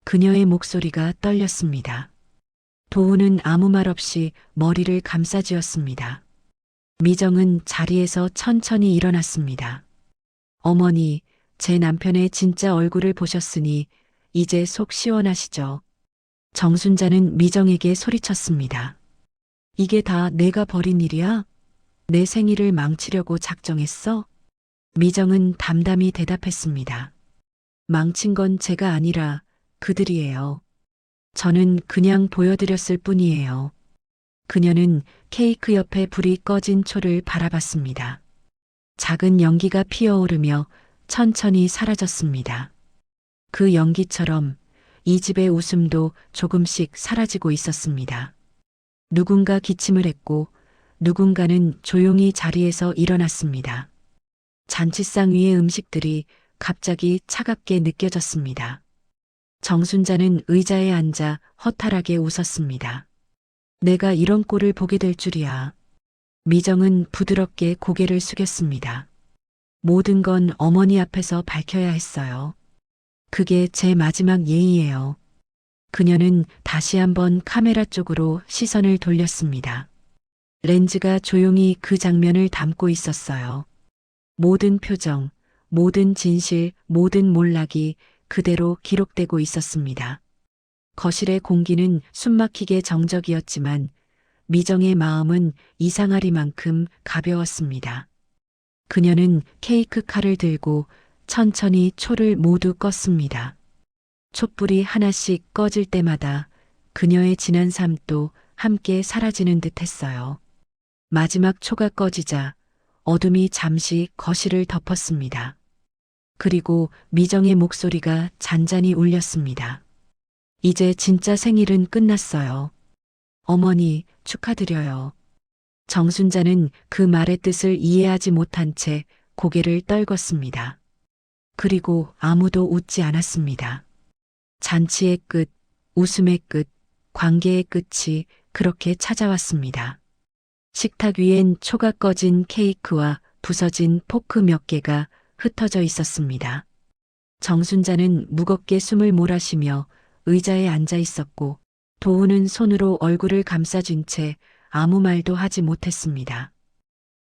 그녀의 목소리가 떨렸습니다. 도훈은 아무 말 없이 머리를 감싸쥐었습니다. 미정은 자리에서 천천히 일어났습니다. 어머니, 제 남편의 진짜 얼굴을 보셨으니 이제 속 시원하시죠? 정순자는 미정에게 소리쳤습니다. 이게 다 내가 벌인 일이야? 내 생일을 망치려고 작정했어? 미정은 담담히 대답했습니다. 망친 건 제가 아니라 그들이에요. 저는 그냥 보여드렸을 뿐이에요. 그녀는 케이크 옆에 불이 꺼진 초를 바라봤습니다. 작은 연기가 피어오르며 천천히 사라졌습니다. 그 연기처럼 이 집의 웃음도 조금씩 사라지고 있었습니다. 누군가 기침을 했고 누군가는 조용히 자리에서 일어났습니다. 잔치상 위의 음식들이 갑자기 차갑게 느껴졌습니다. 정순자는 의자에 앉아 허탈하게 웃었습니다. 내가 이런 꼴을 보게 될 줄이야. 미정은 부드럽게 고개를 숙였습니다. 모든 건 어머니 앞에서 밝혀야 했어요. 그게 제 마지막 예의예요. 그녀는 다시 한번 카메라 쪽으로 시선을 돌렸습니다. 렌즈가 조용히 그 장면을 담고 있었어요. 모든 표정, 모든 진실, 모든 몰락이 그대로 기록되고 있었습니다. 거실의 공기는 숨막히게 정적이었지만 미정의 마음은 이상하리만큼 가벼웠습니다. 그녀는 케이크 칼을 들고 천천히 초를 모두 껐습니다. 촛불이 하나씩 꺼질 때마다 그녀의 지난 삶도 함께 사라지는 듯 했어요. 마지막 초가 꺼지자 어둠이 잠시 거실을 덮었습니다. 그리고 미정의 목소리가 잔잔히 울렸습니다. 이제 진짜 생일은 끝났어요. 어머니, 축하드려요. 정순자는 그 말의 뜻을 이해하지 못한 채 고개를 떨궜습니다. 그리고 아무도 웃지 않았습니다. 잔치의 끝, 웃음의 끝, 관계의 끝이 그렇게 찾아왔습니다. 식탁 위엔 초가 꺼진 케이크와 부서진 포크 몇 개가 흩어져 있었습니다. 정순자는 무겁게 숨을 몰아쉬며 의자에 앉아 있었고 도훈은 손으로 얼굴을 감싸준 채 아무 말도 하지 못했습니다.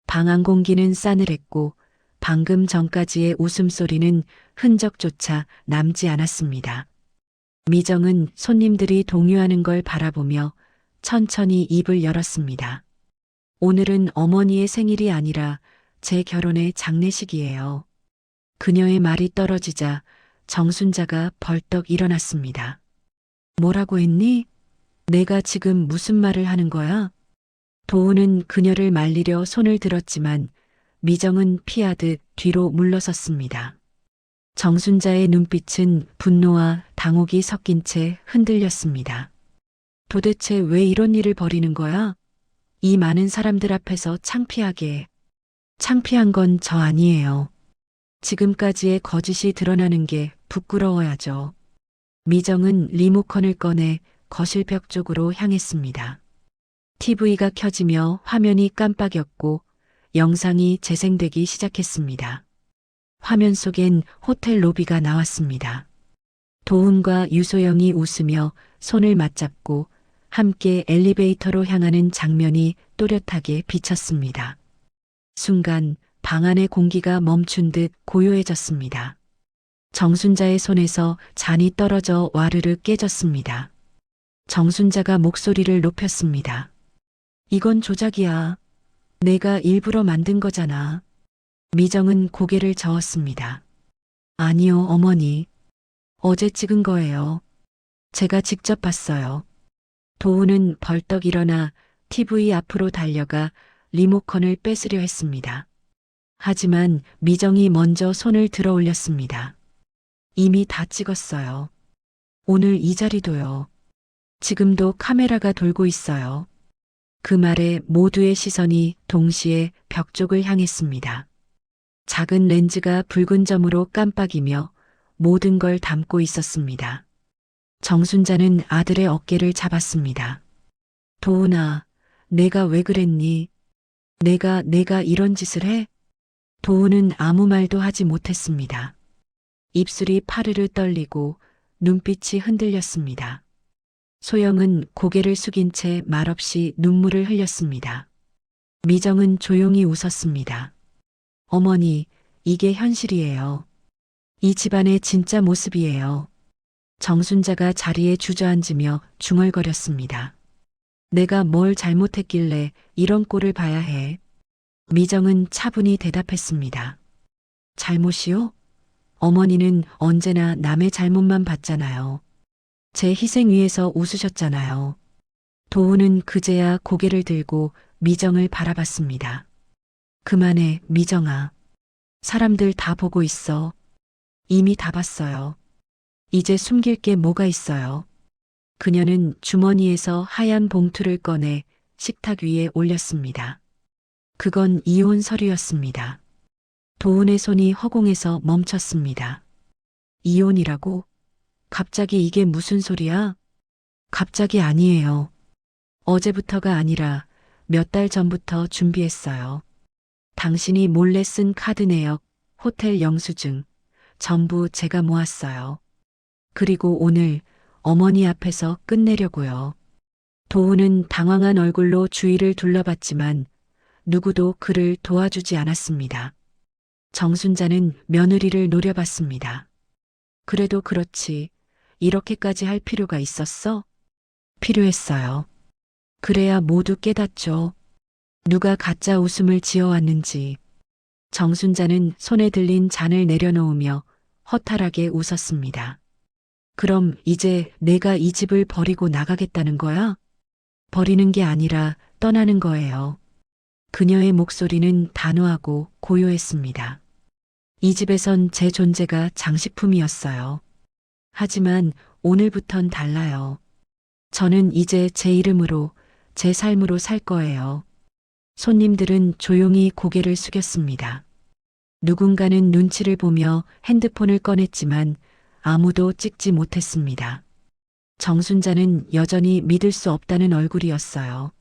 방 안 공기는 싸늘했고 방금 전까지의 웃음소리는 흔적조차 남지 않았습니다. 미정은 손님들이 동요하는 걸 바라보며 천천히 입을 열었습니다. 오늘은 어머니의 생일이 아니라 제 결혼의 장례식이에요. 그녀의 말이 떨어지자 정순자가 벌떡 일어났습니다. 뭐라고 했니? 내가 지금 무슨 말을 하는 거야? 도훈은 그녀를 말리려 손을 들었지만 미정은 피하듯 뒤로 물러섰습니다. 정순자의 눈빛은 분노와 당혹이 섞인 채 흔들렸습니다. 도대체 왜 이런 일을 벌이는 거야? 이 많은 사람들 앞에서 창피하게. 창피한 건 저 아니에요. 지금까지의 거짓이 드러나는 게 부끄러워야죠. 미정은 리모컨을 꺼내 거실 벽 쪽으로 향했습니다. TV가 켜지며 화면이 깜빡였고 영상이 재생되기 시작했습니다. 화면 속엔 호텔 로비가 나왔습니다. 도훈과 유소영이 웃으며 손을 맞잡고 함께 엘리베이터로 향하는 장면이 또렷하게 비쳤습니다. 순간 방 안의 공기가 멈춘 듯 고요해졌습니다. 정순자의 손에서 잔이 떨어져 와르르 깨졌습니다. 정순자가 목소리를 높였습니다. 이건 조작이야. 내가 일부러 만든 거잖아. 미정은 고개를 저었습니다. 아니요, 어머니. 어제 찍은 거예요. 제가 직접 봤어요. 도훈은 벌떡 일어나 TV 앞으로 달려가 리모컨을 뺏으려 했습니다. 하지만 미정이 먼저 손을 들어 올렸습니다. 이미 다 찍었어요. 오늘 이 자리도요. 지금도 카메라가 돌고 있어요. 그 말에 모두의 시선이 동시에 벽 쪽을 향했습니다. 작은 렌즈가 붉은 점으로 깜빡이며 모든 걸 담고 있었습니다. 정순자는 아들의 어깨를 잡았습니다. 도훈아, 내가 왜 그랬니? 내가 이런 짓을 해? 도훈은 아무 말도 하지 못했습니다. 입술이 파르르 떨리고 눈빛이 흔들렸습니다. 소영은 고개를 숙인 채 말없이 눈물을 흘렸습니다. 미정은 조용히 웃었습니다. 어머니, 이게 현실이에요. 이 집안의 진짜 모습이에요. 정순자가 자리에 주저앉으며 중얼거렸습니다. 내가 뭘 잘못했길래 이런 꼴을 봐야 해. 미정은 차분히 대답했습니다. 잘못이요? 어머니는 언제나 남의 잘못만 봤잖아요. 제 희생 위에서 웃으셨잖아요. 도훈은 그제야 고개를 들고 미정을 바라봤습니다. 그만해, 미정아. 사람들 다 보고 있어. 이미 다 봤어요. 이제 숨길 게 뭐가 있어요. 그녀는 주머니에서 하얀 봉투를 꺼내 식탁 위에 올렸습니다. 그건 이혼 서류였습니다. 도훈의 손이 허공에서 멈췄습니다. 이혼이라고? 갑자기 이게 무슨 소리야? 갑자기 아니에요. 어제부터가 아니라 몇 달 전부터 준비했어요. 당신이 몰래 쓴 카드 내역, 호텔 영수증, 전부 제가 모았어요. 그리고 오늘 어머니 앞에서 끝내려고요. 도훈은 당황한 얼굴로 주위를 둘러봤지만 누구도 그를 도와주지 않았습니다. 정순자는 며느리를 노려봤습니다. 그래도 그렇지. 이렇게까지 할 필요가 있었어? 필요했어요. 그래야 모두 깨닫죠. 누가 가짜 웃음을 지어왔는지. 정순자는 손에 들린 잔을 내려놓으며 허탈하게 웃었습니다. 그럼 이제 내가 이 집을 버리고 나가겠다는 거야? 버리는 게 아니라 떠나는 거예요. 그녀의 목소리는 단호하고 고요했습니다. 이 집에선 제 존재가 장식품이었어요. 하지만 오늘부턴 달라요. 저는 이제 제 이름으로, 제 삶으로 살 거예요. 손님들은 조용히 고개를 숙였습니다. 누군가는 눈치를 보며 핸드폰을 꺼냈지만 아무도 찍지 못했습니다. 정순자는 여전히 믿을 수 없다는 얼굴이었어요.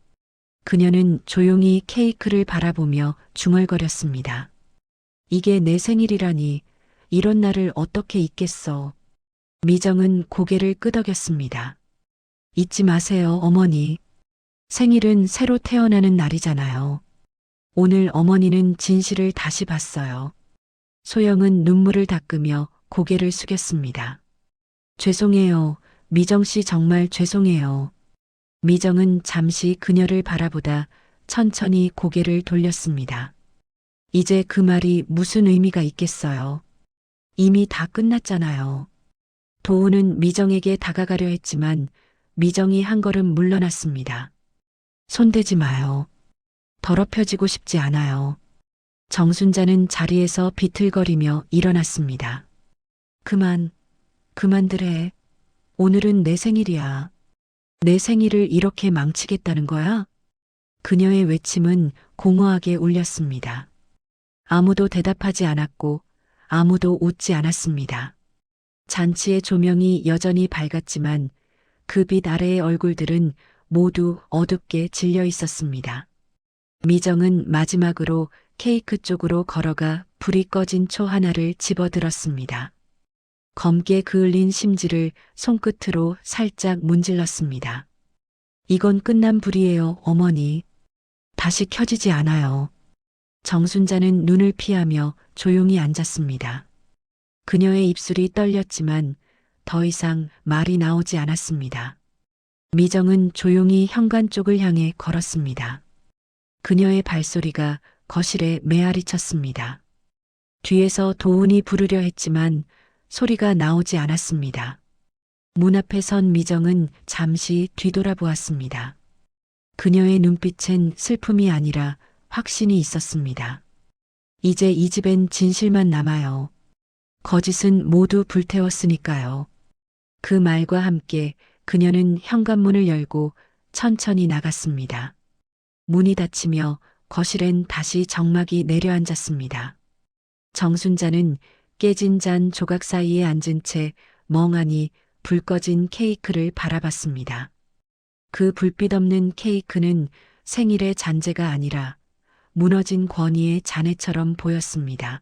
그녀는 조용히 케이크를 바라보며 중얼거렸습니다. 이게 내 생일이라니, 이런 날을 어떻게 잊겠어. 미정은 고개를 끄덕였습니다. 잊지 마세요, 어머니. 생일은 새로 태어나는 날이잖아요. 오늘 어머니는 진실을 다시 봤어요. 소영은 눈물을 닦으며 고개를 숙였습니다. 죄송해요. 미정 씨 정말 죄송해요. 미정은 잠시 그녀를 바라보다 천천히 고개를 돌렸습니다. 이제 그 말이 무슨 의미가 있겠어요. 이미 다 끝났잖아요. 도훈은 미정에게 다가가려 했지만 미정이 한 걸음 물러났습니다. 손대지 마요. 더럽혀지고 싶지 않아요. 정순자는 자리에서 비틀거리며 일어났습니다. 그만들 해. 오늘은 내 생일이야. 내 생일을 이렇게 망치겠다는 거야? 그녀의 외침은 공허하게 울렸습니다. 아무도 대답하지 않았고 아무도 웃지 않았습니다. 잔치의 조명이 여전히 밝았지만 그 빛 아래의 얼굴들은 모두 어둡게 질려 있었습니다. 미정은 마지막으로 케이크 쪽으로 걸어가 불이 꺼진 초 하나를 집어들었습니다. 검게 그을린 심지를 손끝으로 살짝 문질렀습니다. 이건 끝난 불이에요, 어머니. 다시 켜지지 않아요. 정순자는 눈을 피하며 조용히 앉았습니다. 그녀의 입술이 떨렸지만 더 이상 말이 나오지 않았습니다. 미정은 조용히 현관 쪽을 향해 걸었습니다. 그녀의 발소리가 거실에 메아리 쳤습니다. 뒤에서 도훈이 부르려 했지만 소리가 나오지 않았습니다. 문 앞에 선 미정은 잠시 뒤돌아보았습니다. 그녀의 눈빛엔 슬픔이 아니라 확신이 있었습니다. 이제 이 집엔 진실만 남아요. 거짓은 모두 불태웠으니까요. 그 말과 함께 그녀는 현관문을 열고 천천히 나갔습니다. 문이 닫히며 거실엔 다시 정막이 내려앉았습니다. 정순자는 깨진 잔 조각 사이에 앉은 채 멍하니 불 꺼진 케이크를 바라봤습니다. 그 불빛 없는 케이크는 생일의 잔재가 아니라 무너진 권위의 잔해처럼 보였습니다.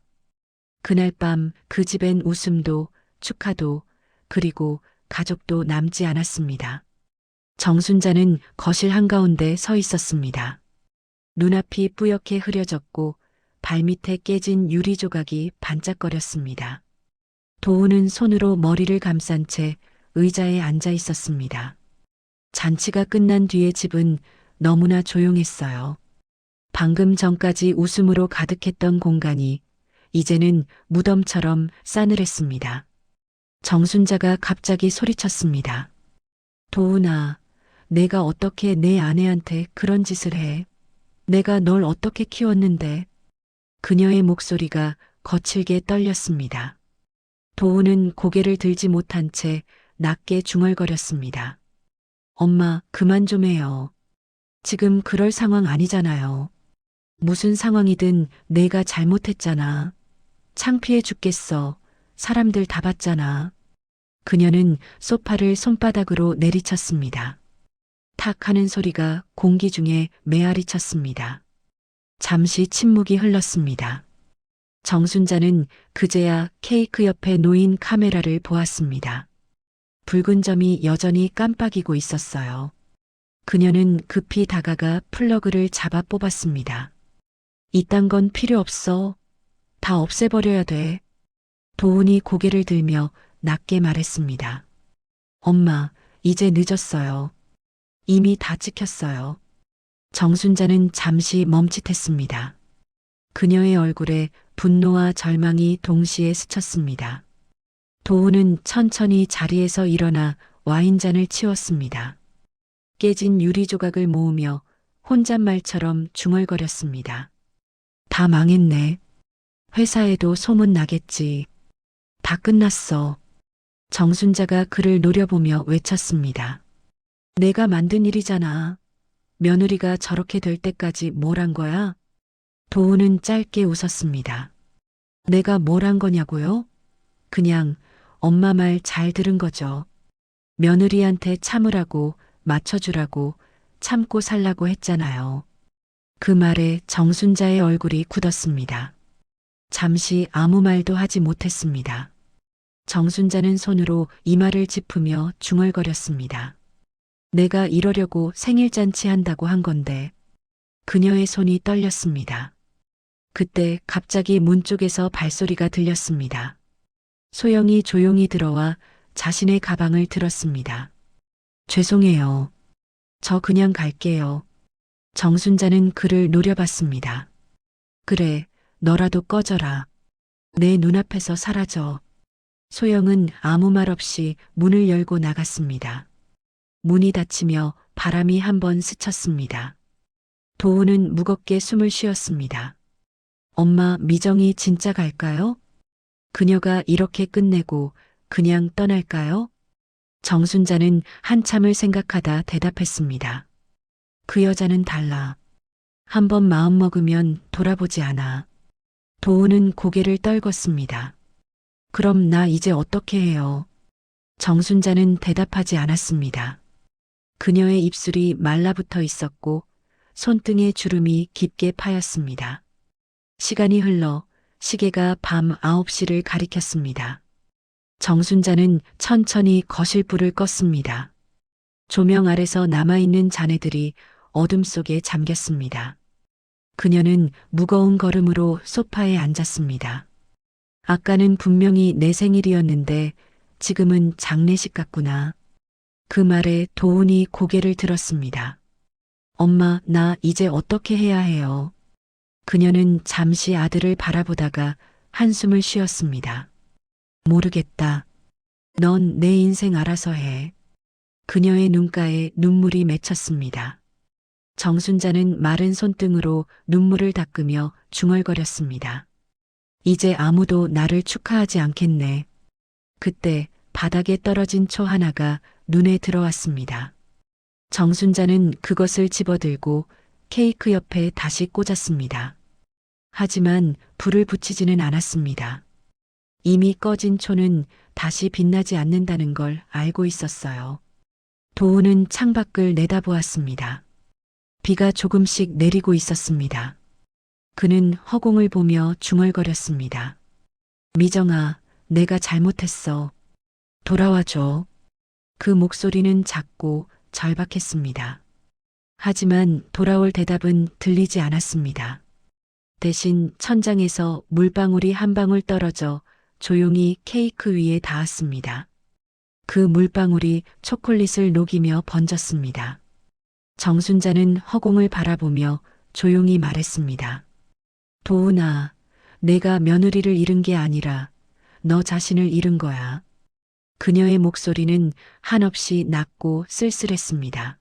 그날 밤 그 집엔 웃음도 축하도 그리고 가족도 남지 않았습니다. 정순자는 거실 한가운데 서 있었습니다. 눈앞이 뿌옇게 흐려졌고 발밑에 깨진 유리 조각이 반짝거렸습니다. 도우는 손으로 머리를 감싼 채 의자에 앉아 있었습니다. 잔치가 끝난 뒤의 집은 너무나 조용했어요. 방금 전까지 웃음으로 가득했던 공간이 이제는 무덤처럼 싸늘했습니다. 정순자가 갑자기 소리쳤습니다. 도훈아, 내가 어떻게 내 아내한테 그런 짓을 해? 내가 널 어떻게 키웠는데? 그녀의 목소리가 거칠게 떨렸습니다. 도훈은 고개를 들지 못한 채 낮게 중얼거렸습니다. 엄마, 그만 좀 해요. 지금 그럴 상황 아니잖아요. 무슨 상황이든 내가 잘못했잖아. 창피해 죽겠어. 사람들 다 봤잖아. 그녀는 소파를 손바닥으로 내리쳤습니다. 탁 하는 소리가 공기 중에 메아리 쳤습니다. 잠시 침묵이 흘렀습니다. 정순자는 그제야 케이크 옆에 놓인 카메라를 보았습니다. 붉은 점이 여전히 깜빡이고 있었어요. 그녀는 급히 다가가 플러그를 잡아 뽑았습니다. 이딴 건 필요 없어. 다 없애버려야 돼. 도훈이 고개를 들며 낮게 말했습니다. 엄마, 이제 늦었어요. 이미 다 찍혔어요. 정순자는 잠시 멈칫했습니다. 그녀의 얼굴에 분노와 절망이 동시에 스쳤습니다. 도훈은 천천히 자리에서 일어나 와인잔을 치웠습니다. 깨진 유리 조각을 모으며 혼잣말처럼 중얼거렸습니다. 다 망했네. 회사에도 소문 나겠지. 다 끝났어. 정순자가 그를 노려보며 외쳤습니다. 내가 만든 일이잖아. 며느리가 저렇게 될 때까지 뭘 한 거야? 도훈은 짧게 웃었습니다. 내가 뭘 한 거냐고요? 그냥 엄마 말 잘 들은 거죠. 며느리한테 참으라고 맞춰주라고 참고 살라고 했잖아요. 그 말에 정순자의 얼굴이 굳었습니다. 잠시 아무 말도 하지 못했습니다. 정순자는 손으로 이마를 짚으며 중얼거렸습니다. 내가 이러려고 생일잔치 한다고 한 건데. 그녀의 손이 떨렸습니다. 그때 갑자기 문 쪽에서 발소리가 들렸습니다. 소영이 조용히 들어와 자신의 가방을 들었습니다. 죄송해요. 저 그냥 갈게요. 정순자는 그를 노려봤습니다. 그래, 너라도 꺼져라. 내 눈앞에서 사라져. 소영은 아무 말 없이 문을 열고 나갔습니다. 문이 닫히며 바람이 한번 스쳤습니다. 도훈은 무겁게 숨을 쉬었습니다. 엄마, 미정이 진짜 갈까요? 그녀가 이렇게 끝내고 그냥 떠날까요? 정순자는 한참을 생각하다 대답했습니다. 그 여자는 달라. 한번 마음먹으면 돌아보지 않아. 도훈은 고개를 떨궜습니다. 그럼 나 이제 어떻게 해요? 정순자는 대답하지 않았습니다. 그녀의 입술이 말라붙어 있었고 손등에 주름이 깊게 파였습니다. 시간이 흘러 시계가 밤 9시를 가리켰습니다. 정순자는 천천히 거실 불을 껐습니다. 조명 아래서 남아있는 잔해들이 어둠 속에 잠겼습니다. 그녀는 무거운 걸음으로 소파에 앉았습니다. 아까는 분명히 내 생일이었는데 지금은 장례식 같구나. 그 말에 도훈이 고개를 들었습니다. 엄마, 나 이제 어떻게 해야 해요? 그녀는 잠시 아들을 바라보다가 한숨을 쉬었습니다. 모르겠다. 넌 내 인생 알아서 해. 그녀의 눈가에 눈물이 맺혔습니다. 정순자는 마른 손등으로 눈물을 닦으며 중얼거렸습니다. 이제 아무도 나를 축하하지 않겠네. 그때 바닥에 떨어진 초 하나가 눈에 들어왔습니다. 정순자는 그것을 집어들고 케이크 옆에 다시 꽂았습니다. 하지만 불을 붙이지는 않았습니다. 이미 꺼진 초는 다시 빛나지 않는다는 걸 알고 있었어요. 도우는 창밖을 내다보았습니다. 비가 조금씩 내리고 있었습니다. 그는 허공을 보며 중얼거렸습니다. 미정아, 내가 잘못했어. 돌아와줘. 그 목소리는 작고 절박했습니다. 하지만 돌아올 대답은 들리지 않았습니다. 대신 천장에서 물방울이 한 방울 떨어져 조용히 케이크 위에 닿았습니다. 그 물방울이 초콜릿을 녹이며 번졌습니다. 정순자는 허공을 바라보며 조용히 말했습니다. 도훈아, 내가 며느리를 잃은 게 아니라 너 자신을 잃은 거야. 그녀의 목소리는 한없이 낮고 쓸쓸했습니다.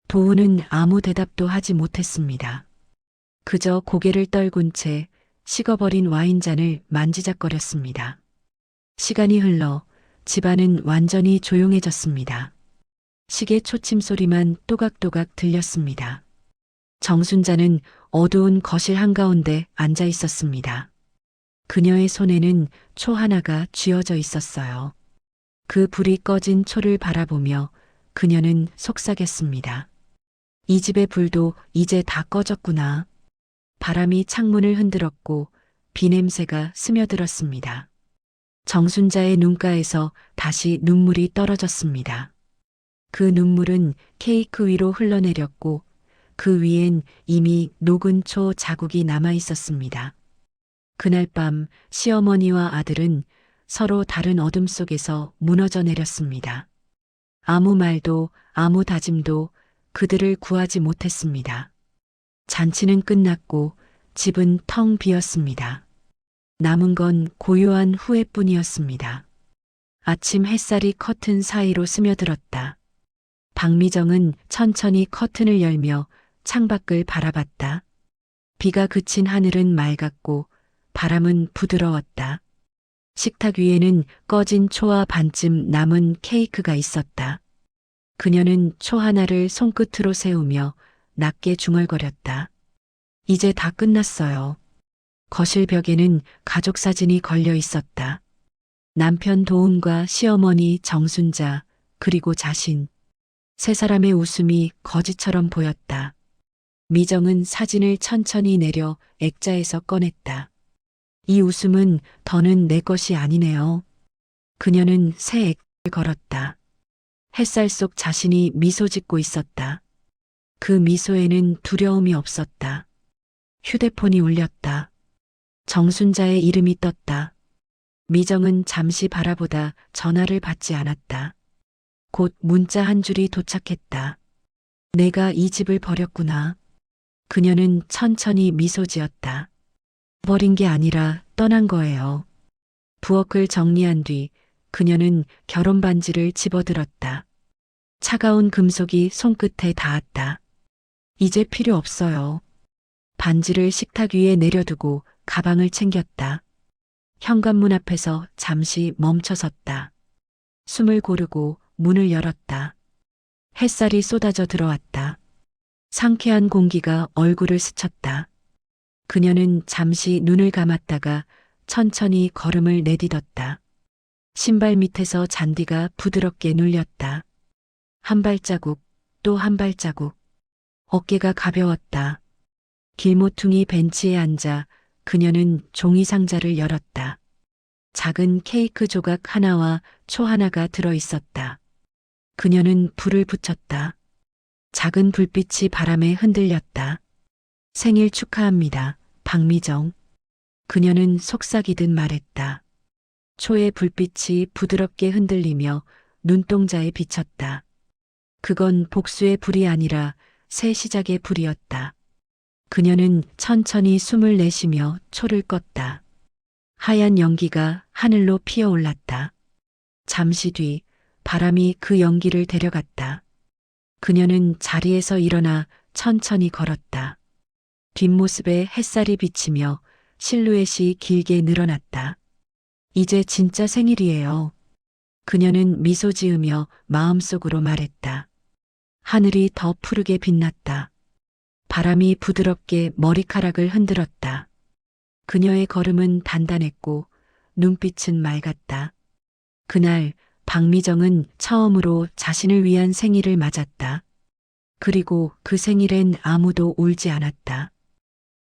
도훈은 아무 대답도 하지 못했습니다. 그저 고개를 떨군 채 식어버린 와인잔을 만지작거렸습니다. 시간이 흘러 집안은 완전히 조용해졌습니다. 시계 초침 소리만 또각또각 들렸습니다. 정순자는 어두운 거실 한가운데 앉아 있었습니다. 그녀의 손에는 초 하나가 쥐어져 있었어요. 그 불이 꺼진 초를 바라보며 그녀는 속삭였습니다. 이 집의 불도 이제 다 꺼졌구나. 바람이 창문을 흔들었고 비 냄새가 스며들었습니다. 정순자의 눈가에서 다시 눈물이 떨어졌습니다. 그 눈물은 케이크 위로 흘러내렸고 그 위엔 이미 녹은 초 자국이 남아 있었습니다. 그날 밤 시어머니와 아들은 서로 다른 어둠 속에서 무너져 내렸습니다. 아무 말도 아무 다짐도 그들을 구하지 못했습니다. 잔치는 끝났고 집은 텅 비었습니다. 남은 건 고요한 후회뿐이었습니다. 아침 햇살이 커튼 사이로 스며들었다. 박미정은 천천히 커튼을 열며 창밖을 바라봤다. 비가 그친 하늘은 맑았고 바람은 부드러웠다. 식탁 위에는 꺼진 초와 반쯤 남은 케이크가 있었다. 그녀는 초 하나를 손끝으로 세우며 낮게 중얼거렸다. 이제 다 끝났어요. 거실 벽에는 가족 사진이 걸려 있었다. 남편 도훈과 시어머니 정순자, 그리고 자신. 세 사람의 웃음이 거지처럼 보였다. 미정은 사진을 천천히 내려 액자에서 꺼냈다. 이 웃음은 더는 내 것이 아니네요. 그녀는 새 액자를 걸었다. 햇살 속 자신이 미소 짓고 있었다. 그 미소에는 두려움이 없었다. 휴대폰이 울렸다. 정순자의 이름이 떴다. 미정은 잠시 바라보다 전화를 받지 않았다. 곧 문자 한 줄이 도착했다. 내가 이 집을 버렸구나. 그녀는 천천히 미소 지었다. 버린 게 아니라 떠난 거예요. 부엌을 정리한 뒤 그녀는 결혼 반지를 집어들었다. 차가운 금속이 손끝에 닿았다. 이제 필요 없어요. 반지를 식탁 위에 내려두고 가방을 챙겼다. 현관문 앞에서 잠시 멈춰섰다. 숨을 고르고 문을 열었다. 햇살이 쏟아져 들어왔다. 상쾌한 공기가 얼굴을 스쳤다. 그녀는 잠시 눈을 감았다가 천천히 걸음을 내딛었다. 신발 밑에서 잔디가 부드럽게 눌렸다. 한 발자국, 또 한 발자국. 어깨가 가벼웠다. 길모퉁이 벤치에 앉아 그녀는 종이 상자를 열었다. 작은 케이크 조각 하나와 초 하나가 들어 있었다. 그녀는 불을 붙였다. 작은 불빛이 바람에 흔들렸다. 생일 축하합니다, 박미정. 그녀는 속삭이듯 말했다. 초의 불빛이 부드럽게 흔들리며 눈동자에 비쳤다. 그건 복수의 불이 아니라 새 시작의 불이었다. 그녀는 천천히 숨을 내쉬며 초를 껐다. 하얀 연기가 하늘로 피어올랐다. 잠시 뒤 바람이 그 연기를 데려갔다. 그녀는 자리에서 일어나 천천히 걸었다. 뒷모습에 햇살이 비치며 실루엣이 길게 늘어났다. 이제 진짜 생일이에요. 그녀는 미소 지으며 마음속으로 말했다. 하늘이 더 푸르게 빛났다. 바람이 부드럽게 머리카락을 흔들었다. 그녀의 걸음은 단단했고 눈빛은 맑았다. 그날 박미정은 처음으로 자신을 위한 생일을 맞았다. 그리고 그 생일엔 아무도 울지 않았다.